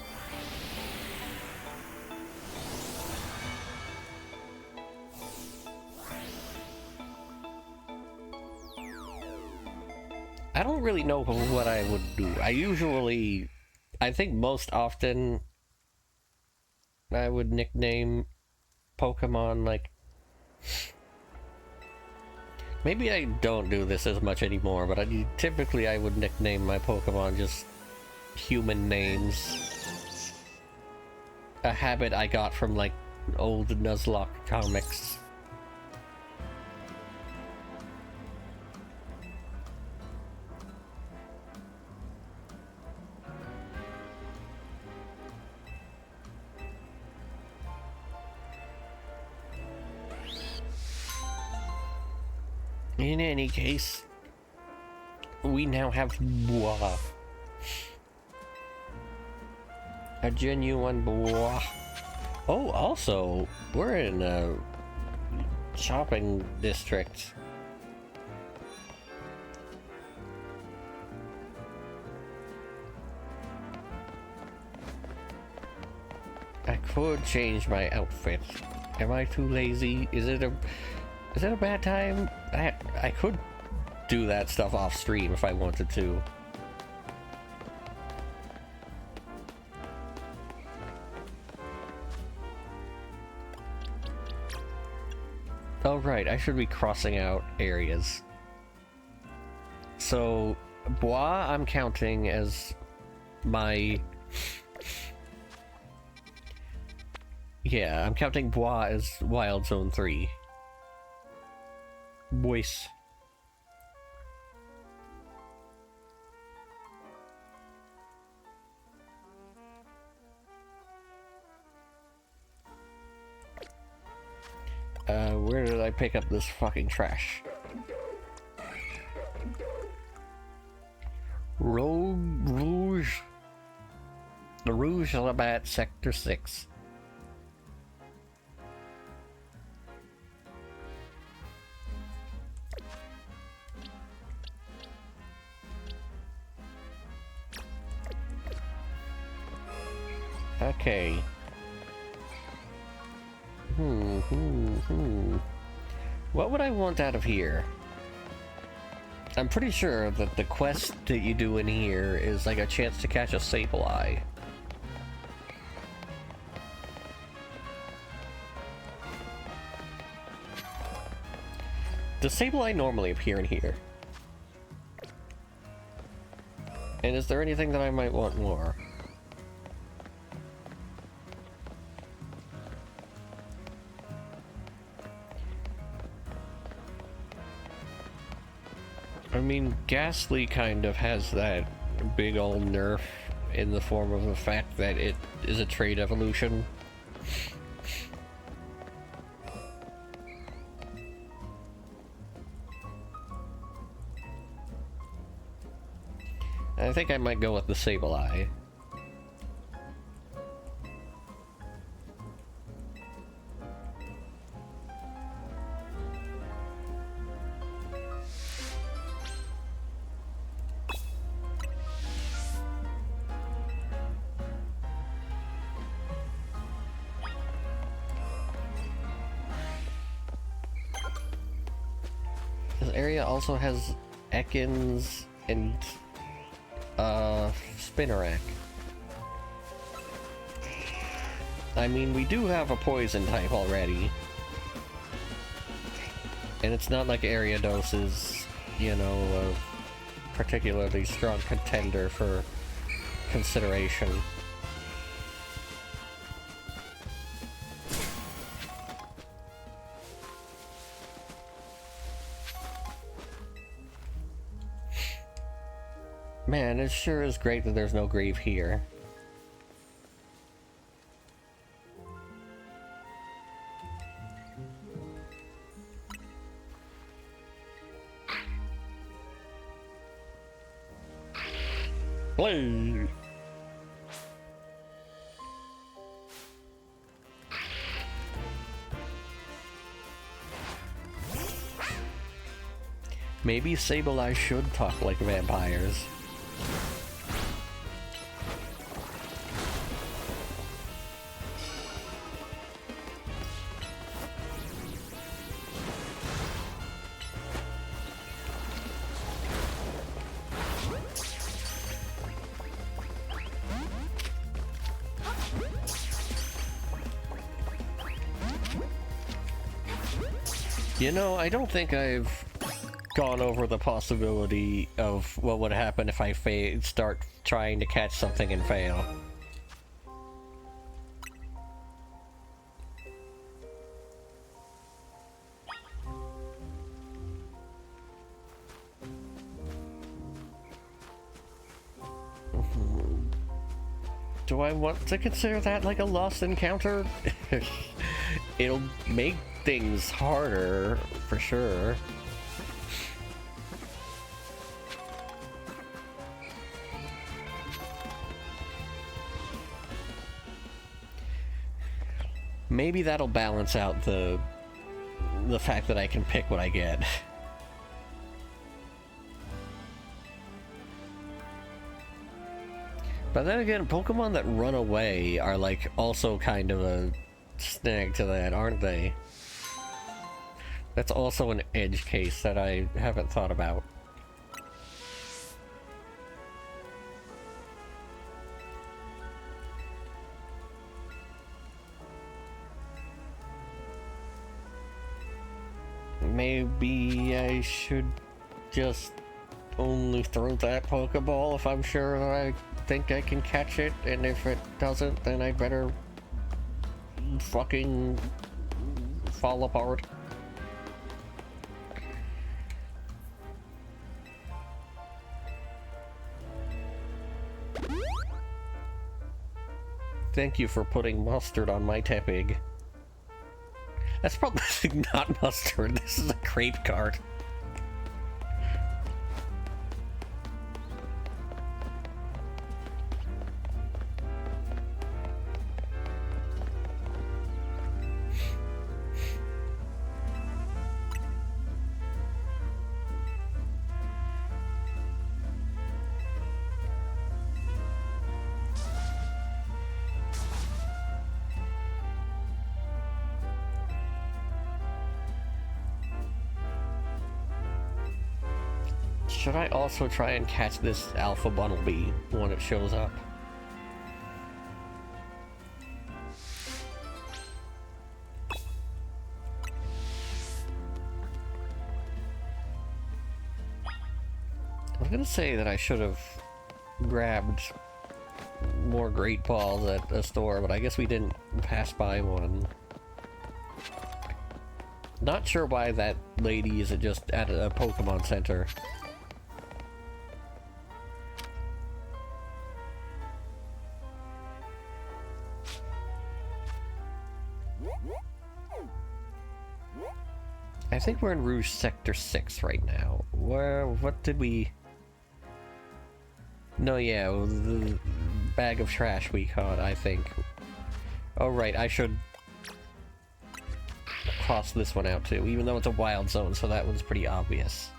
I don't really know what I would do. I think most often I would nickname Pokemon, like... Maybe I don't do this as much anymore, but typically I would nickname my Pokemon just human names. A habit I got from, like, old Nuzlocke comics. In any case, we now have Bois. A genuine Bois. Oh, also, we're in a shopping district. I could change my outfit. Am I too lazy? Is it a bad time? I could do that stuff off stream if I wanted to. Oh right, I should be crossing out areas. So, Bois I'm counting as my... Yeah, I'm counting Bois as Wild Zone 3. Bois. Where did I pick up this fucking trash? Rouge. The Rouge Labatt Sector 6. Okay. What would I want out of here? I'm pretty sure that the quest that you do in here is like a chance to catch a Sableye. Does Sableye normally appear in here? And is there anything that I might want more? I mean, Ghastly kind of has that big old nerf in the form of the fact that it is a trait evolution. I think I might go with the Sableye. This area also has Ekans and Spinnerack. I mean, we do have a poison type already. And it's not like Ariados is, you know, a particularly strong contender for consideration. Man, it sure is great that there's no grave here. Blue. Maybe Sableye should talk like vampires. You know, I don't think I've gone over the possibility of what would happen if I start trying to catch something and fail. Do I want to consider that like a lost encounter? It'll make things harder, for sure. Maybe that'll balance out the fact that I can pick what I get. But then again, Pokemon that run away are like also kind of a snag to that, aren't they? That's also an edge case that I haven't thought about. Maybe I should just only throw that Pokeball if I'm sure that I think I can catch it, and if it doesn't, then I better fucking fall apart. Thank you for putting mustard on my Tepig. That's probably not mustard, this is a crepe cart. Should I also try and catch this alpha bumblebee when it shows up? I was gonna say that I should have grabbed more great balls at a store, but I guess we didn't pass by one. Not sure why that lady isn't just at a Pokemon Center. I think we're in Rouge Sector 6 right now. What did we... No, yeah, the bag of trash we caught, I think. Oh, right, I should cross this one out too, even though it's a wild zone, so that one's pretty obvious.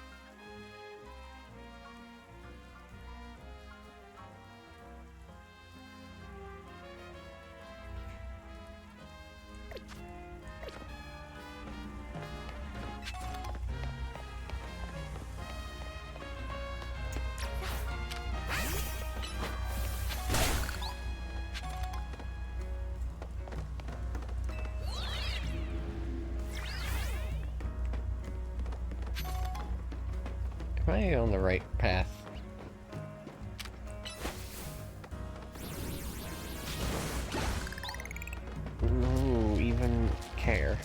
Am I on the right path? Ooh, even care.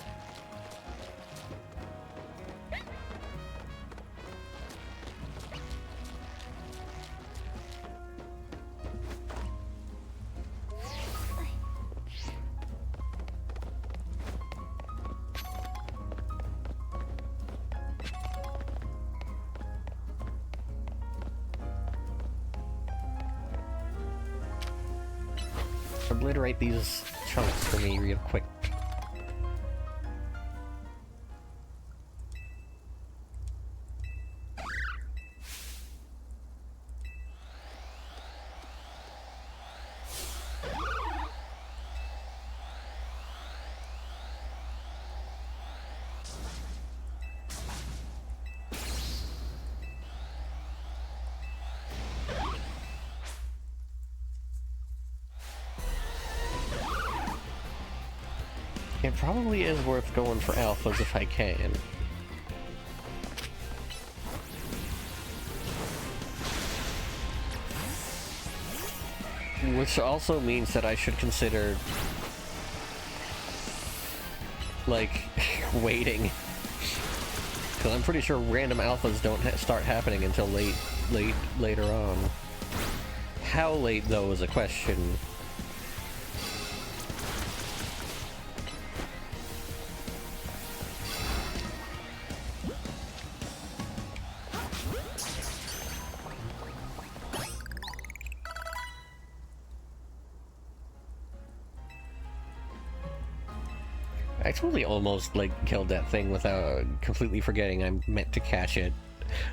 Obliterate these chunks for me real quick. It probably is worth going for alphas if I can. Which also means that I should consider, like, waiting. Because I'm pretty sure random alphas don't start happening until later on. How late, though, is a question. I totally almost, like, killed that thing without completely forgetting I meant to catch it.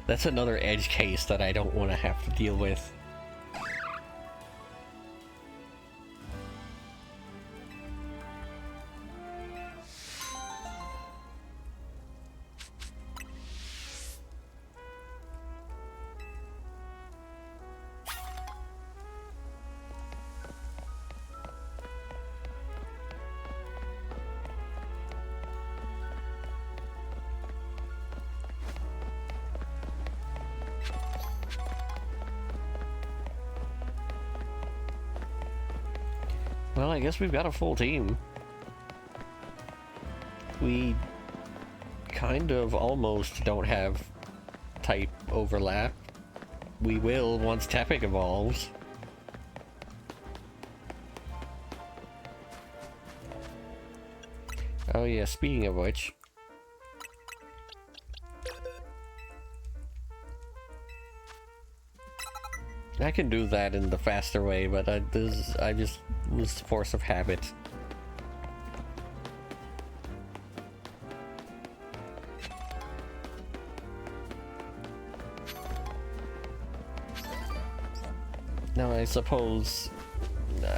That's another edge case that I don't want to have to deal with. Well, I guess we've got a full team. We kind of almost don't have type overlap. We will once Tepic evolves. Oh yeah, speaking of which... I can do that in the faster way, but I just was force of habit. Now I suppose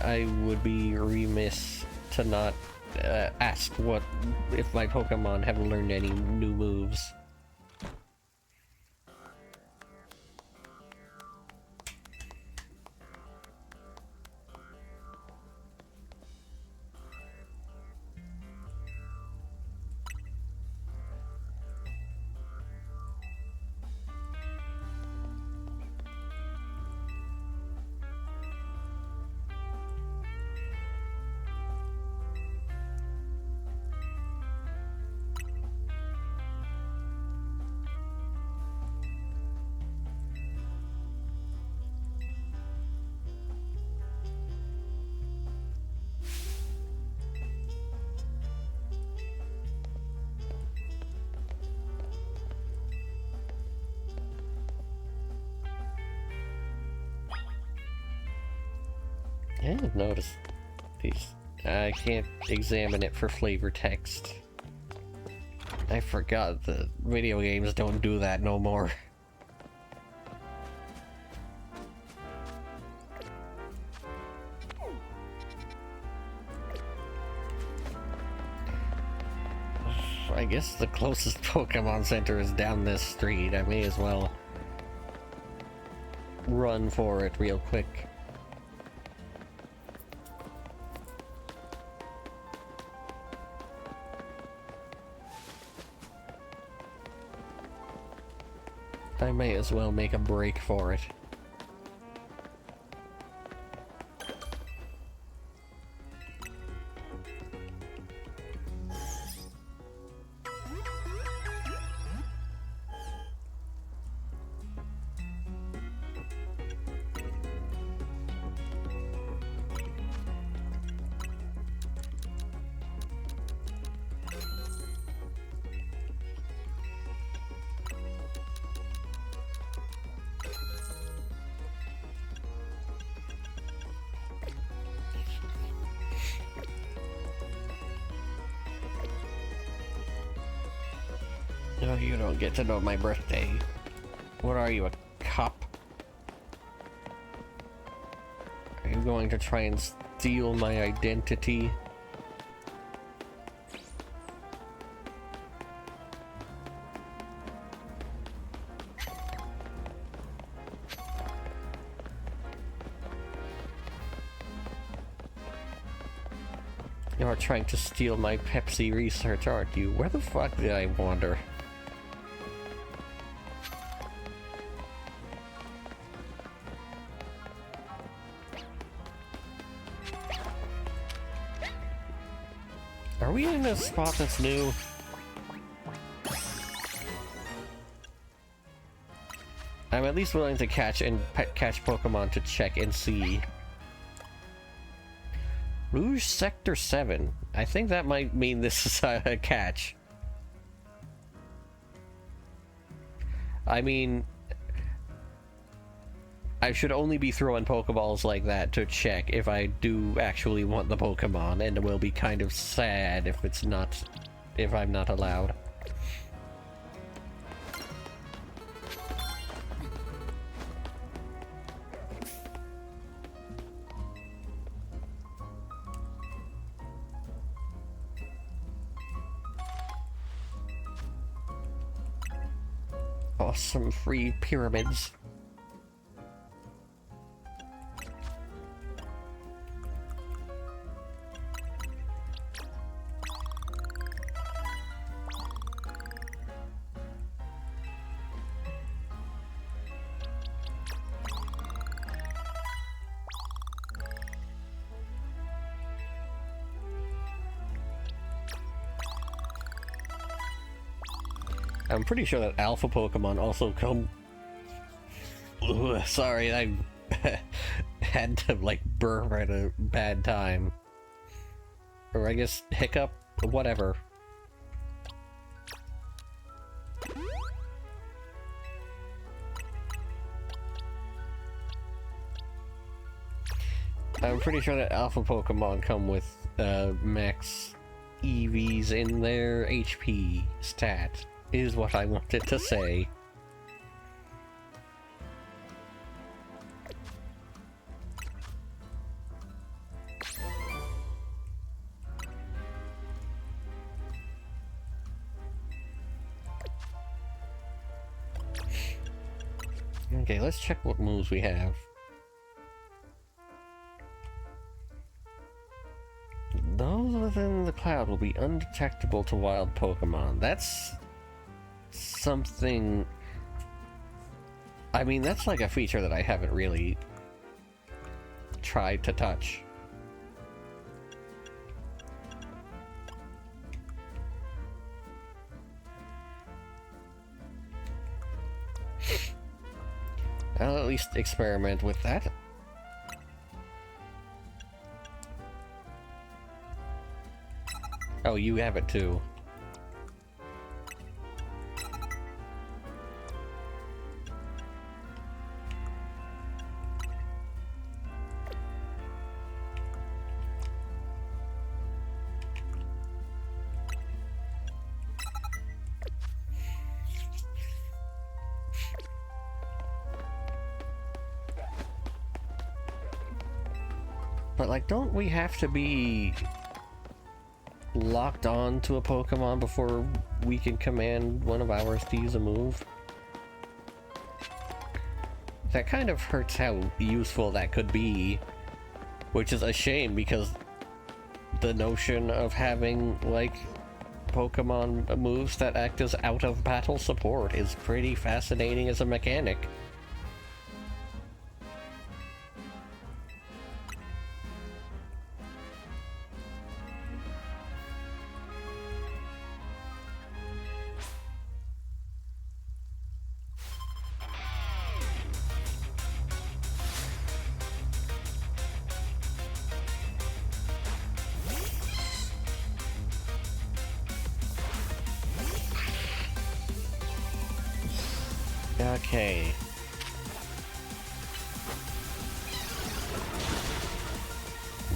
I would be remiss to not ask what if my Pokemon have learned any new moves. Yeah, notice these. I can't examine it for flavor text. I forgot the video games don't do that no more. I guess the closest Pokemon Center is down this street. I may as well run for it real quick. I may as well make a break for it. No, you don't get to know my birthday. What are you, a cop? Are you going to try and steal my identity? You are trying to steal my Pepsi research, aren't you? Where the fuck did I wander? Are we in a spot that's new? I'm at least willing to catch Pokemon to check and see. Rouge Sector 7. I think that might mean this is a catch. I mean, I should only be throwing Pokeballs like that to check if I do actually want the Pokemon, and it will be kind of sad if it's not, if I'm not allowed. Awesome free pyramids. I'm pretty sure that alpha Pokemon also come... Ugh, sorry, I had to, like, burp at a bad time. Or I guess hiccup, whatever. I'm pretty sure that alpha Pokemon come with max EVs in their HP stat. Is what I wanted to say. Okay, let's check what moves we have. Those within the cloud will be undetectable to wild Pokemon. That's something... I mean, that's like a feature that I haven't really tried to touch. I'll at least experiment with that. Oh, you have it too. But, like, don't we have to be locked on to a Pokemon before we can command one of ours to use a move? That kind of hurts how useful that could be, which is a shame because the notion of having, like, Pokemon moves that act as out-of-battle support is pretty fascinating as a mechanic. Okay.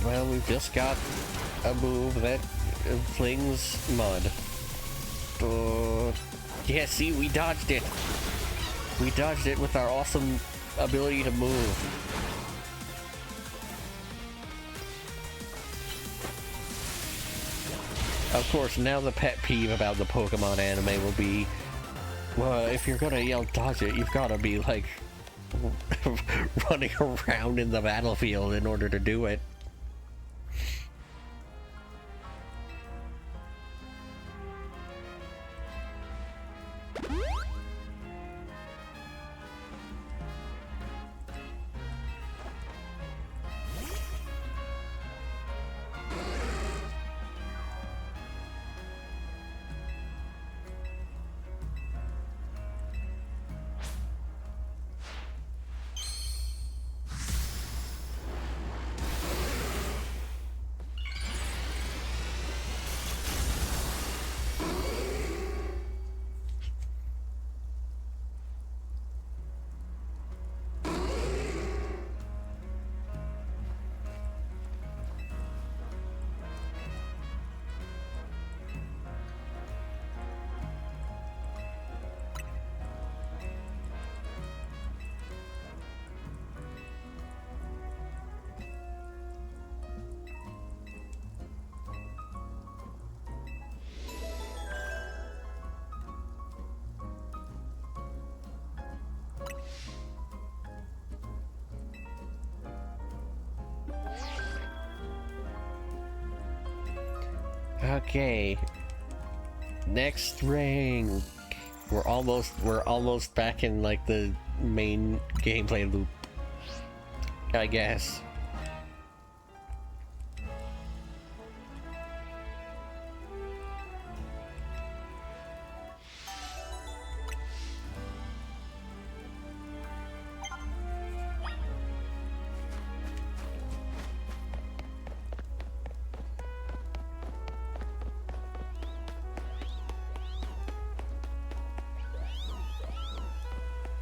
Well, we've just got a move that flings mud. Yeah, see, we dodged it. We dodged it with our awesome ability to move. Of course, now the pet peeve about the Pokemon anime will be, well, if you're gonna yell dodge it, you've gotta be, like, running around in the battlefield in order to do it. Okay. Next ring. We're almost back in, like, the main gameplay loop, I guess.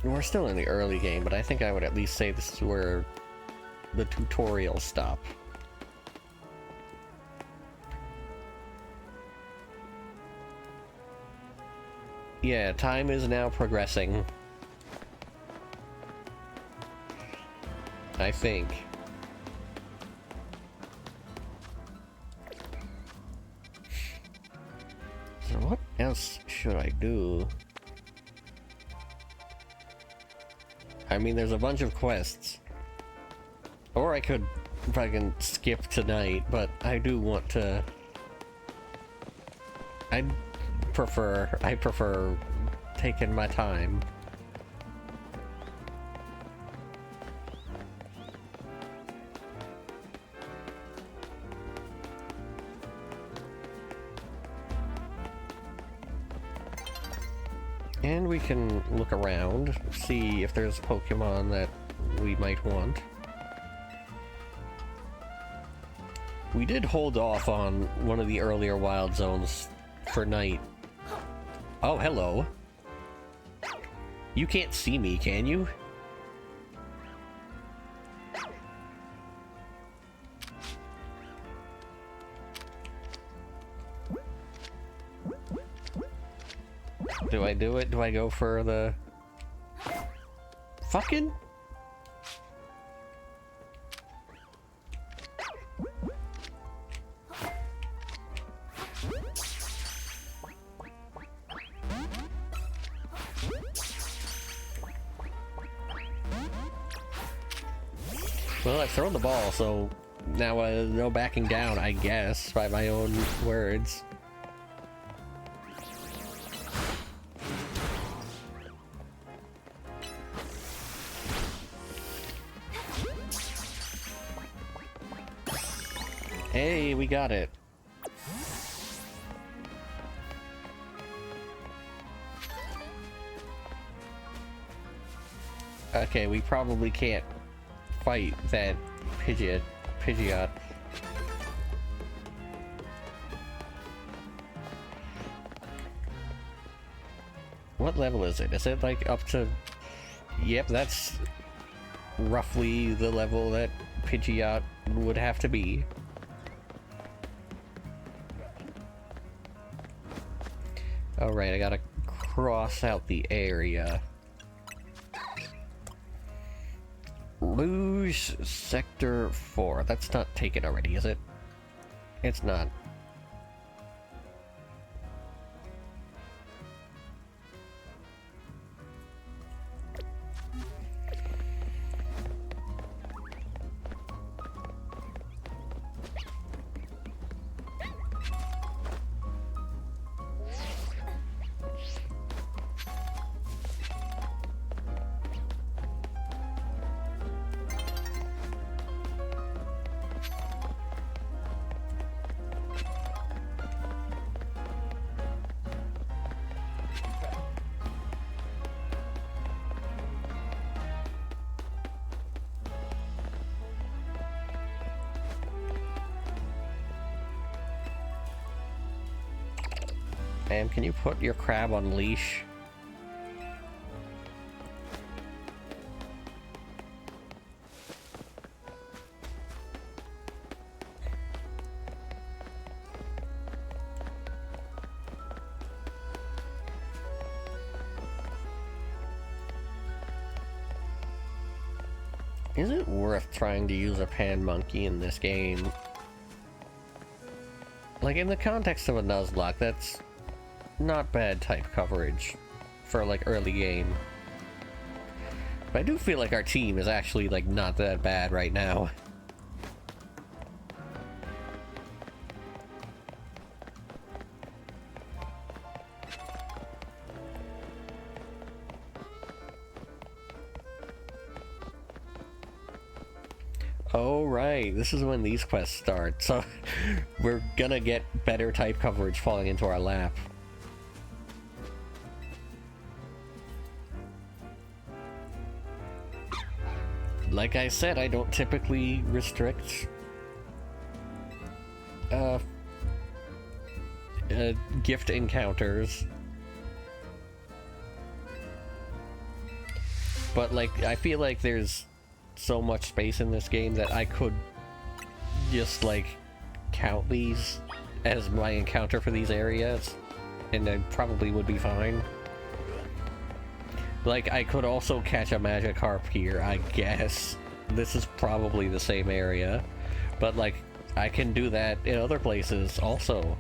We're still in the early game, but I think I would at least say this is where the tutorials stop. Yeah, time is now progressing. I think. So what else should I do? I mean, there's a bunch of quests. Or I could fucking skip tonight, but I do want to... I prefer taking my time. And we can look around, see if there's Pokemon that we might want. We did hold off on one of the earlier wild zones for night. Oh, hello. You can't see me, can you? Do I do it? Do I go for the... fucking? Well, I've thrown the ball, so now no backing down, I guess, by my own words. Hey, we got it. Okay, we probably can't fight that Pidgeot. What level is it? Is it like up to... Yep, that's roughly the level that Pidgeot would have to be. Alright, I gotta cross out the area. Luge Sector 4. That's not taken already, is it? It's not. Ma'am, can you put your crab on leash? Is it worth trying to use a pan monkey in this game? Like, in the context of a Nuzlocke, that's not bad type coverage for, like, early game. But I do feel like our team is actually, like, not that bad right now. Oh, right. This is when these quests start, so we're gonna get better type coverage falling into our lap. Like I said, I don't typically restrict gift encounters. But, like, I feel like there's so much space in this game that I could just, like, count these as my encounter for these areas, and I probably would be fine. Like, I could also catch a Magikarp here, I guess. This is probably the same area. But, like, I can do that in other places also.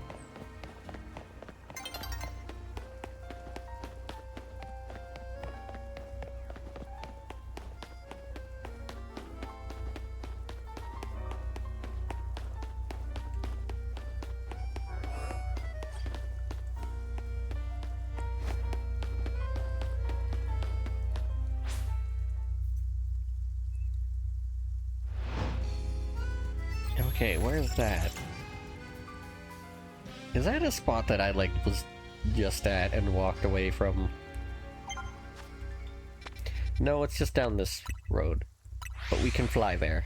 Okay, where's that? Is that a spot that I, like, was just at and walked away from? No, it's just down this road. But we can fly there.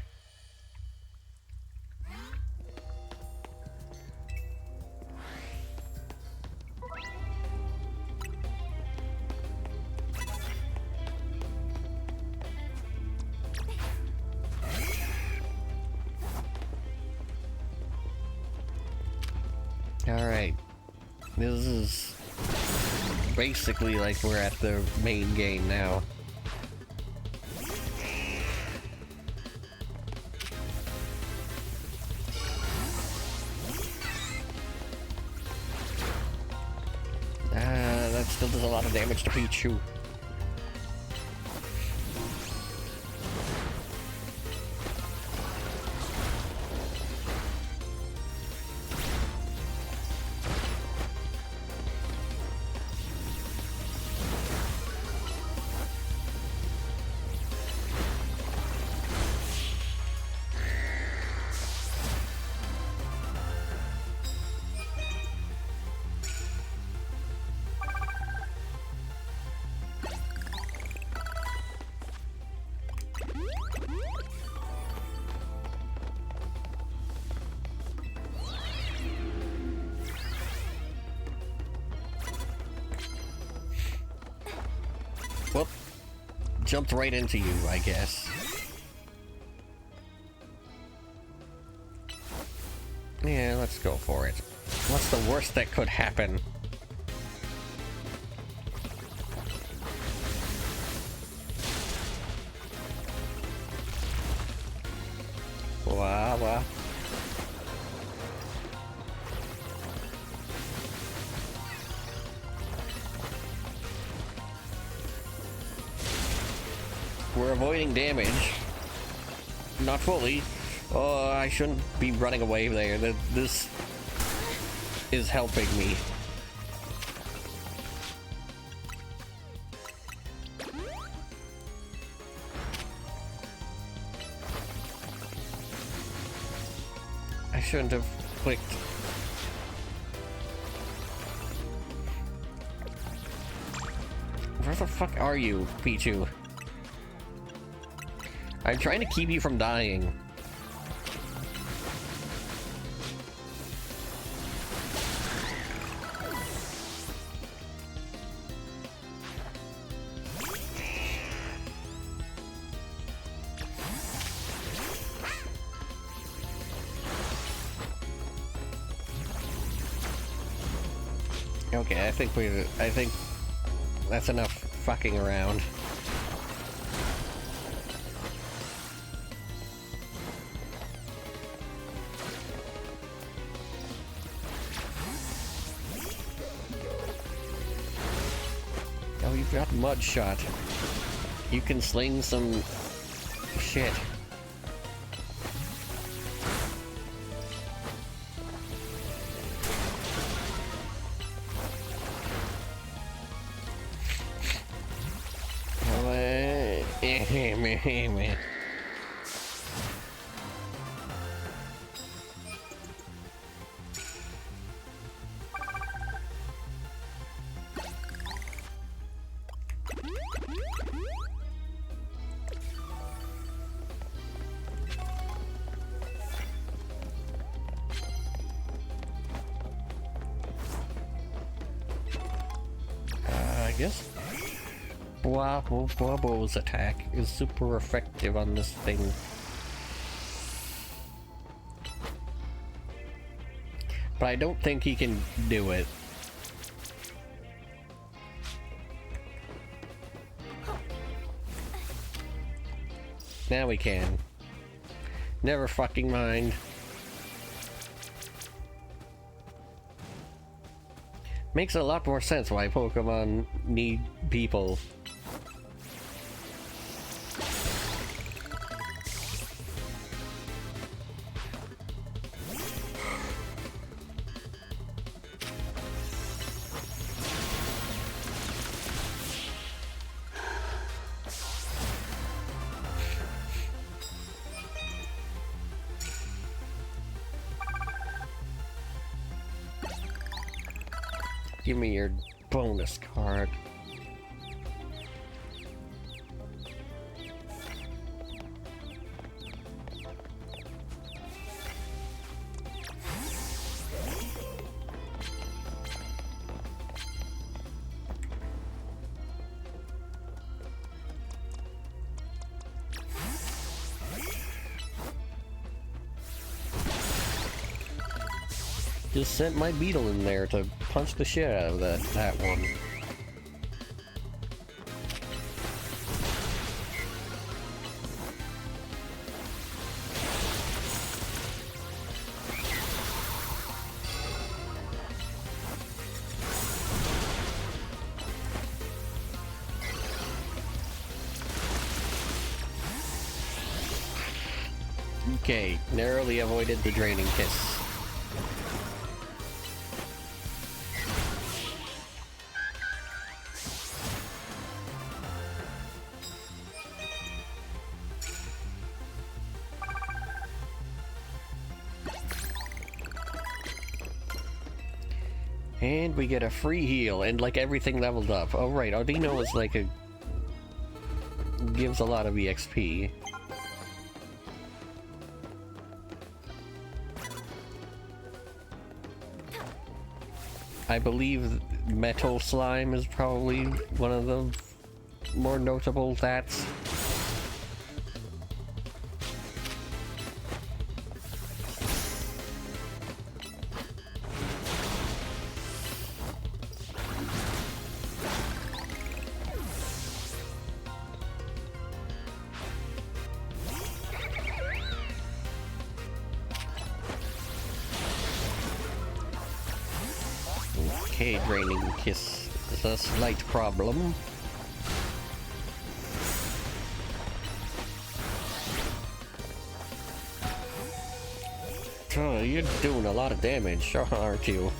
Alright, this is basically like we're at the main game now. That still does a lot of damage to Pichu. jumped right into you, I guess. Yeah, let's go for it. What's the worst that could happen? Wah, wah. We're avoiding damage. Not fully. Oh, I shouldn't be running away there. This is helping me. I shouldn't have clicked. Where the fuck are you, Pichu? I'm trying to keep you from dying. Okay, I think that's enough fucking around. Oh, you've got mud shot. You can sling some shit. Man. I guess Bobo's attack is super effective on this thing. But I don't think he can do it. Now we can. Never fucking mind. Makes a lot more sense why Pokemon need people. Give me your bonus card. Just sent my beetle in there to punch the shit out of that one. Okay, narrowly avoided the draining kiss. And we get a free heal, and like everything leveled up. Oh right, Audino is like gives a lot of EXP. I believe Metal Slime is probably one of the more notable that. Okay, draining kiss is a slight problem. Oh, you're doing a lot of damage, aren't you?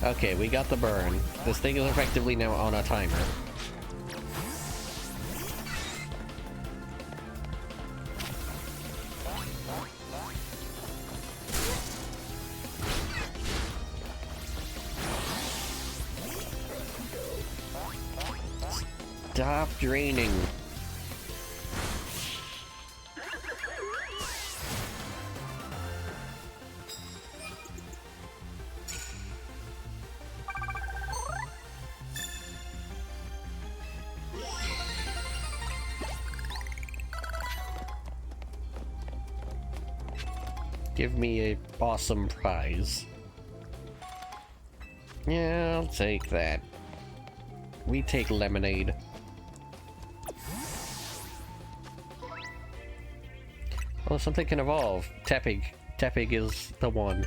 Okay, we got the burn. This thing is effectively now on a timer. Stop draining. Give me a awesome prize. Yeah, I'll take that. We take lemonade. Oh, something can evolve. Tepig. Tepig is the one.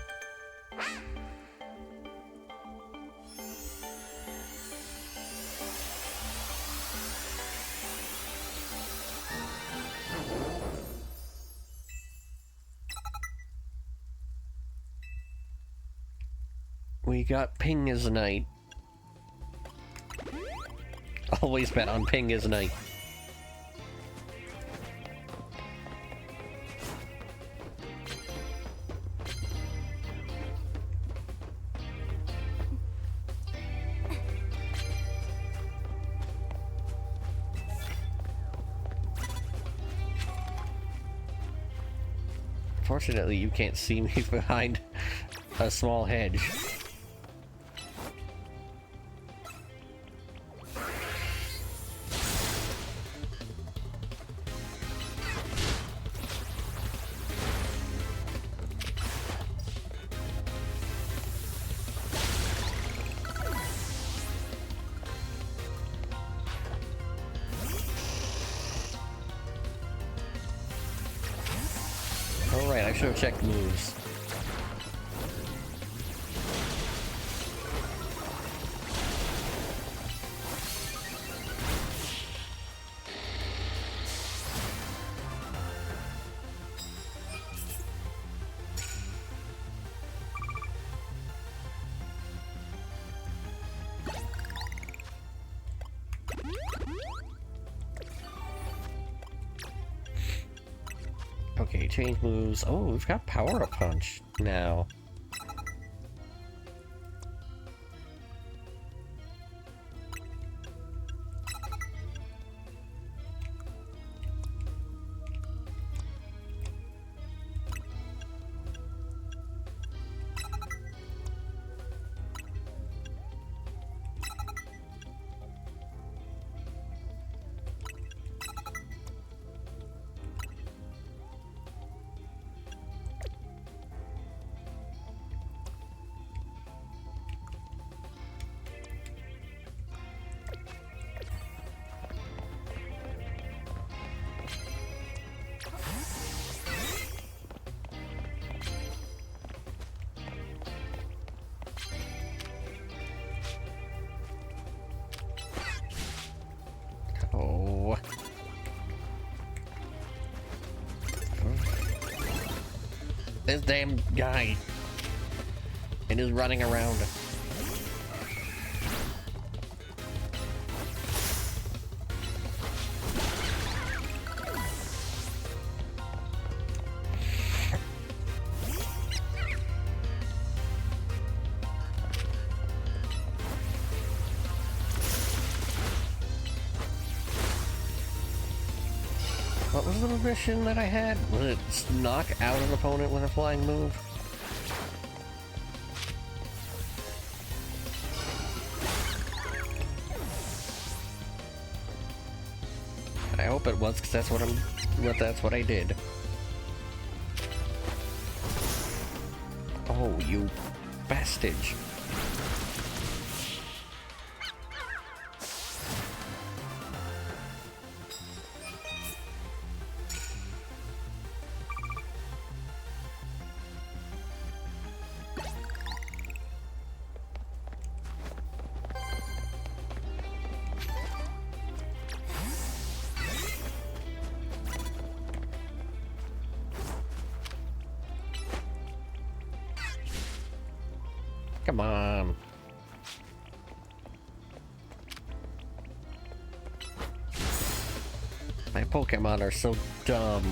We got Ping as Knight. Always bet on Ping as Knight. Fortunately, you can't see me behind a small hedge. Alright, I should have checked moves. Okay, change moves. Oh, we've got Power Up Punch now. Oh. This damn guy. And is running around. What was the mission that I had? Was it knock out an opponent with a flying move? I hope it was, because that's what I did. Oh, you bastard. Come on. My Pokemon are so dumb.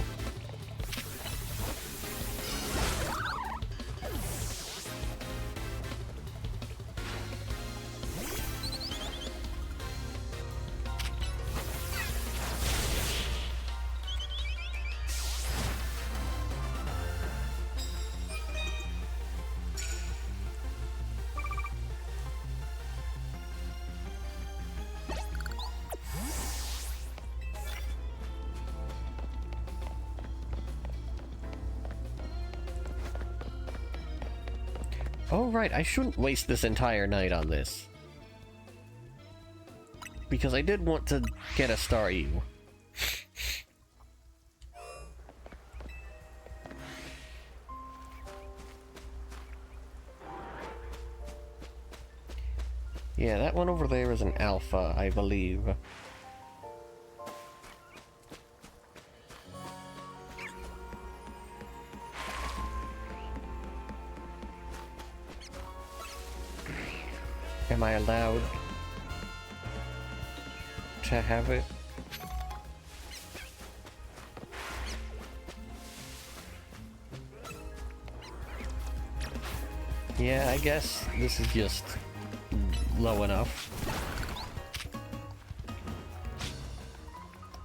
Oh right, I shouldn't waste this entire night on this. Because I did want to get a Staryu. Yeah, that one over there is an alpha, I believe. Am I allowed to have it? Yeah, I guess this is just low enough.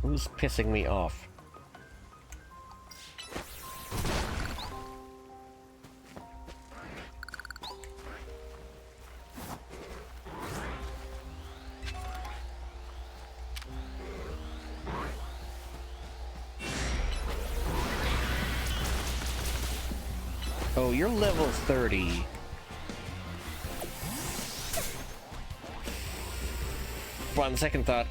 Who's pissing me off? Oh, you're level 30. But on second thought,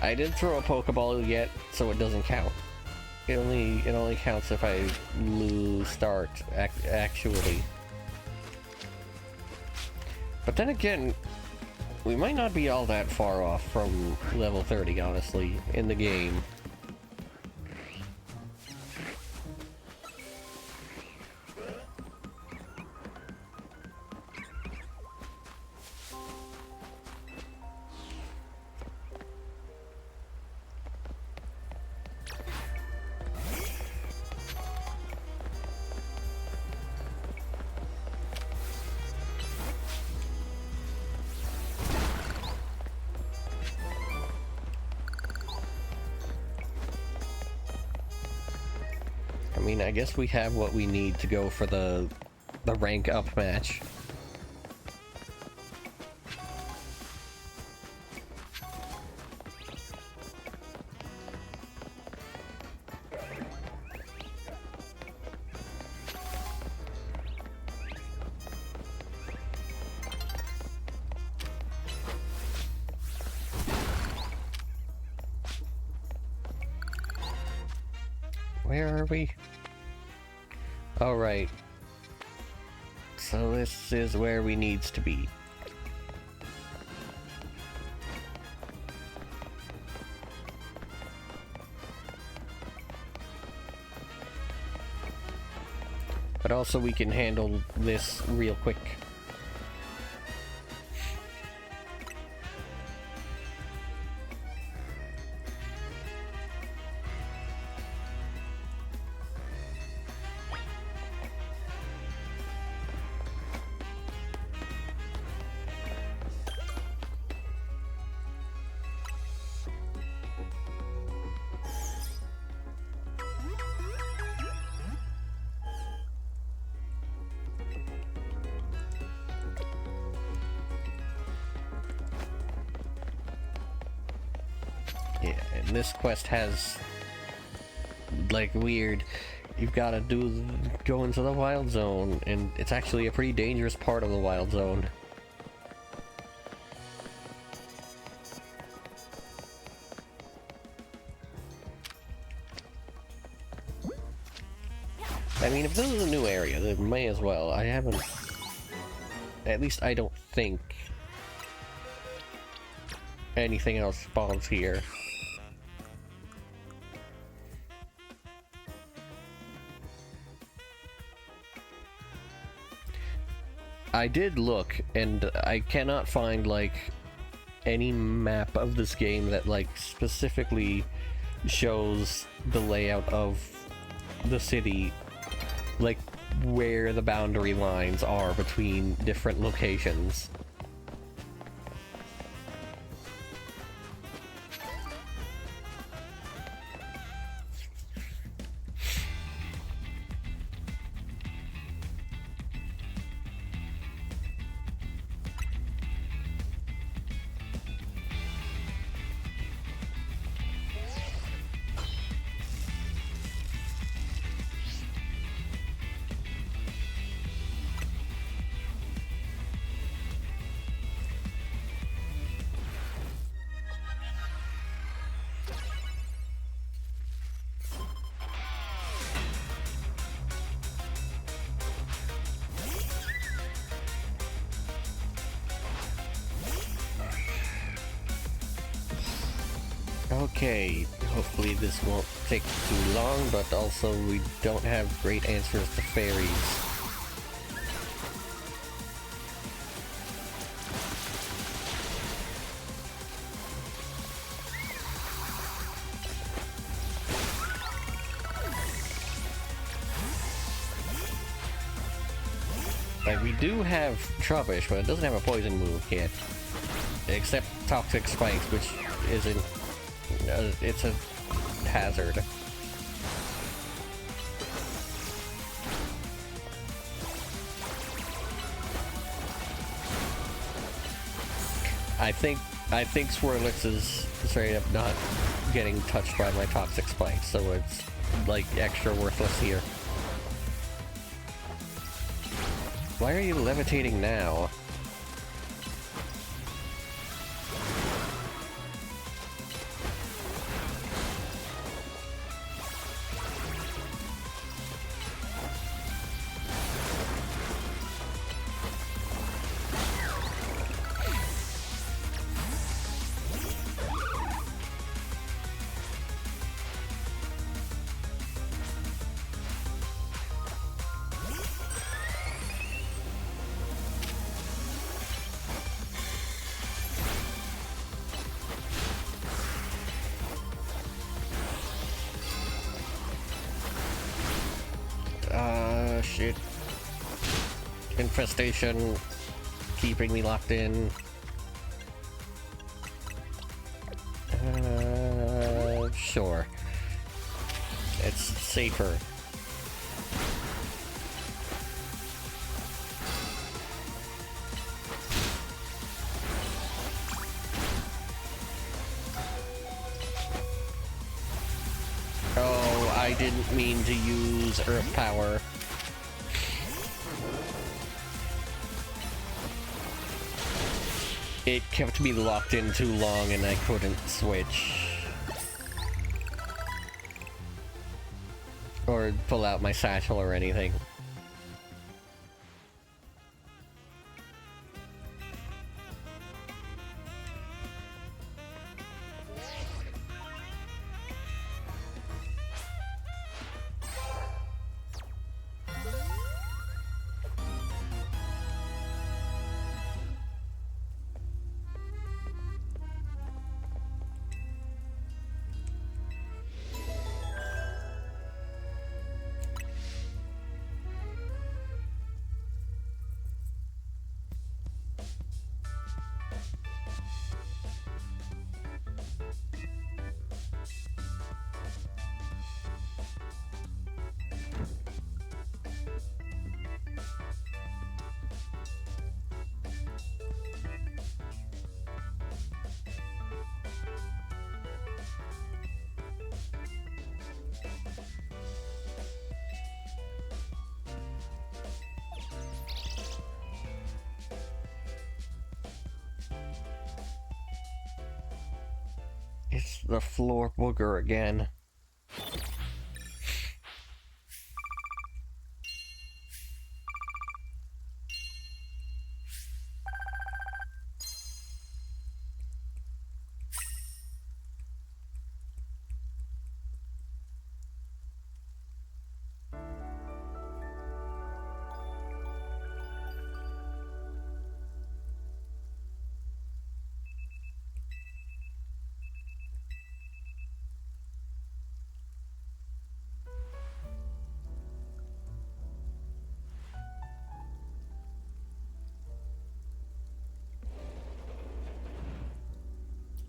I didn't throw a Pokeball yet, so it doesn't count. It only counts if I lose start actually. But then again, we might not be all that far off from level 30, honestly, in the game. I mean, I guess we have what we need to go for the rank up match. Where are we? All right. So this is where we needs to be. But also we can handle this real quick. Yeah, and this quest has, like, weird... You've got to go into the wild zone, and it's actually a pretty dangerous part of the wild zone. I mean, if this is a new area, then may as well. I haven't... At least I don't think anything else spawns here. I did look, and I cannot find, like, any map of this game that, like, specifically shows the layout of the city, like, where the boundary lines are between different locations. Okay, hopefully this won't take too long, but also we don't have great answers to fairies. Like, we do have Trubbish, but it doesn't have a poison move yet. Except Toxic Spikes, which isn't... it's a hazard. I think Swirlix is straight up not getting touched by my Toxic Spikes, so it's, like, extra worthless here. Why are you levitating now? Shit. Infestation keeping me locked in. Sure. It's safer. Oh, I didn't mean to use Earth Power. It kept me locked in too long and I couldn't switch. Or pull out my satchel or anything. It's the floor booger again.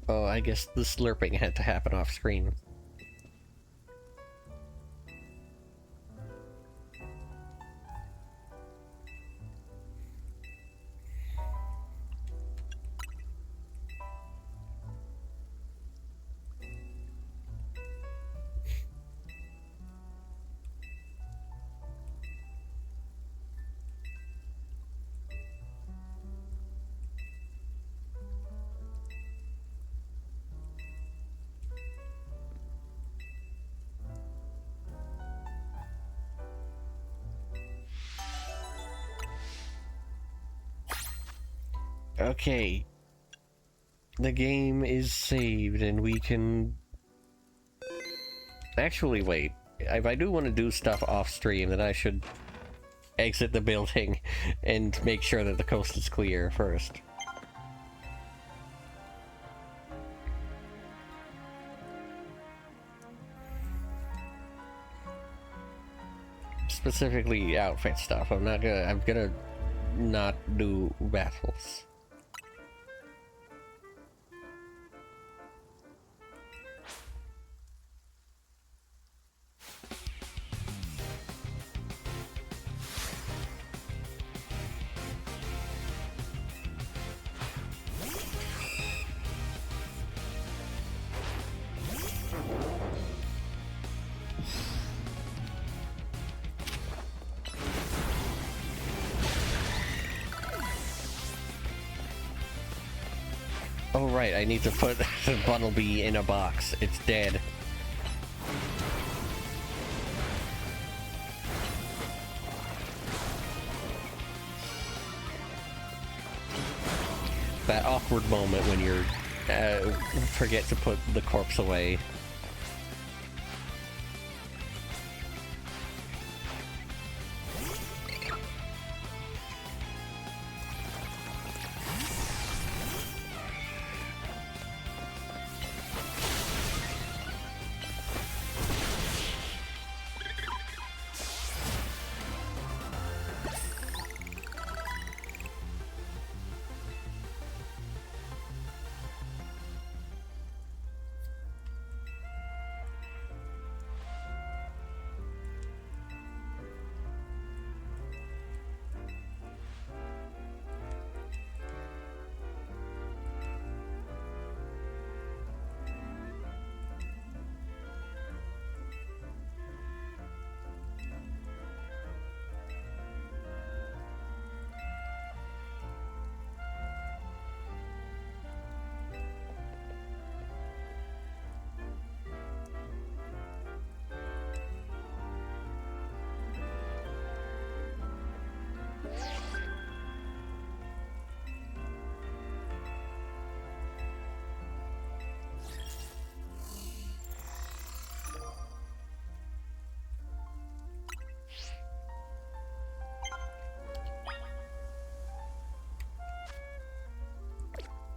Oh, I guess the slurping had to happen off screen. Okay. The game is saved and we can... Actually, wait. If I do want to do stuff off stream, then I should exit the building and make sure that the coast is clear first. Specifically outfit stuff. I'm gonna not do battles. Oh right, I need to put Bunnelby in a box. It's dead. That awkward moment when you're forget to put the corpse away.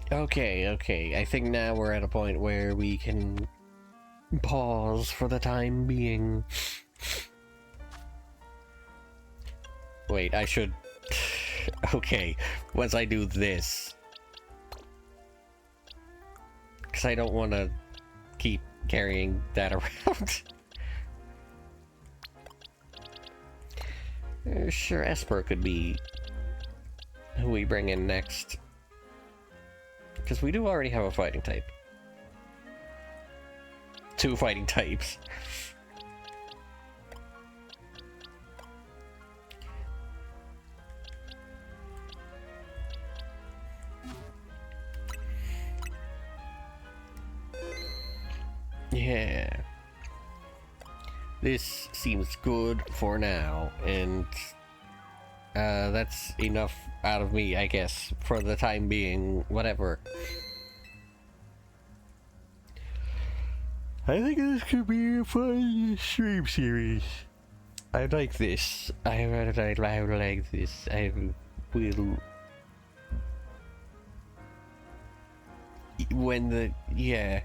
Okay, I think now we're at a point where we can pause for the time being. Wait, I should... Okay, once I do this... Because I don't want to keep carrying that around. Sure, Esper could be who we bring in next. Because we do already have a fighting type. 2 fighting types. Yeah. This seems good for now, and that's enough out of me, I guess, for the time being. Whatever. I think this could be a fun stream series. I like this. I like this. I will. When the. Yeah.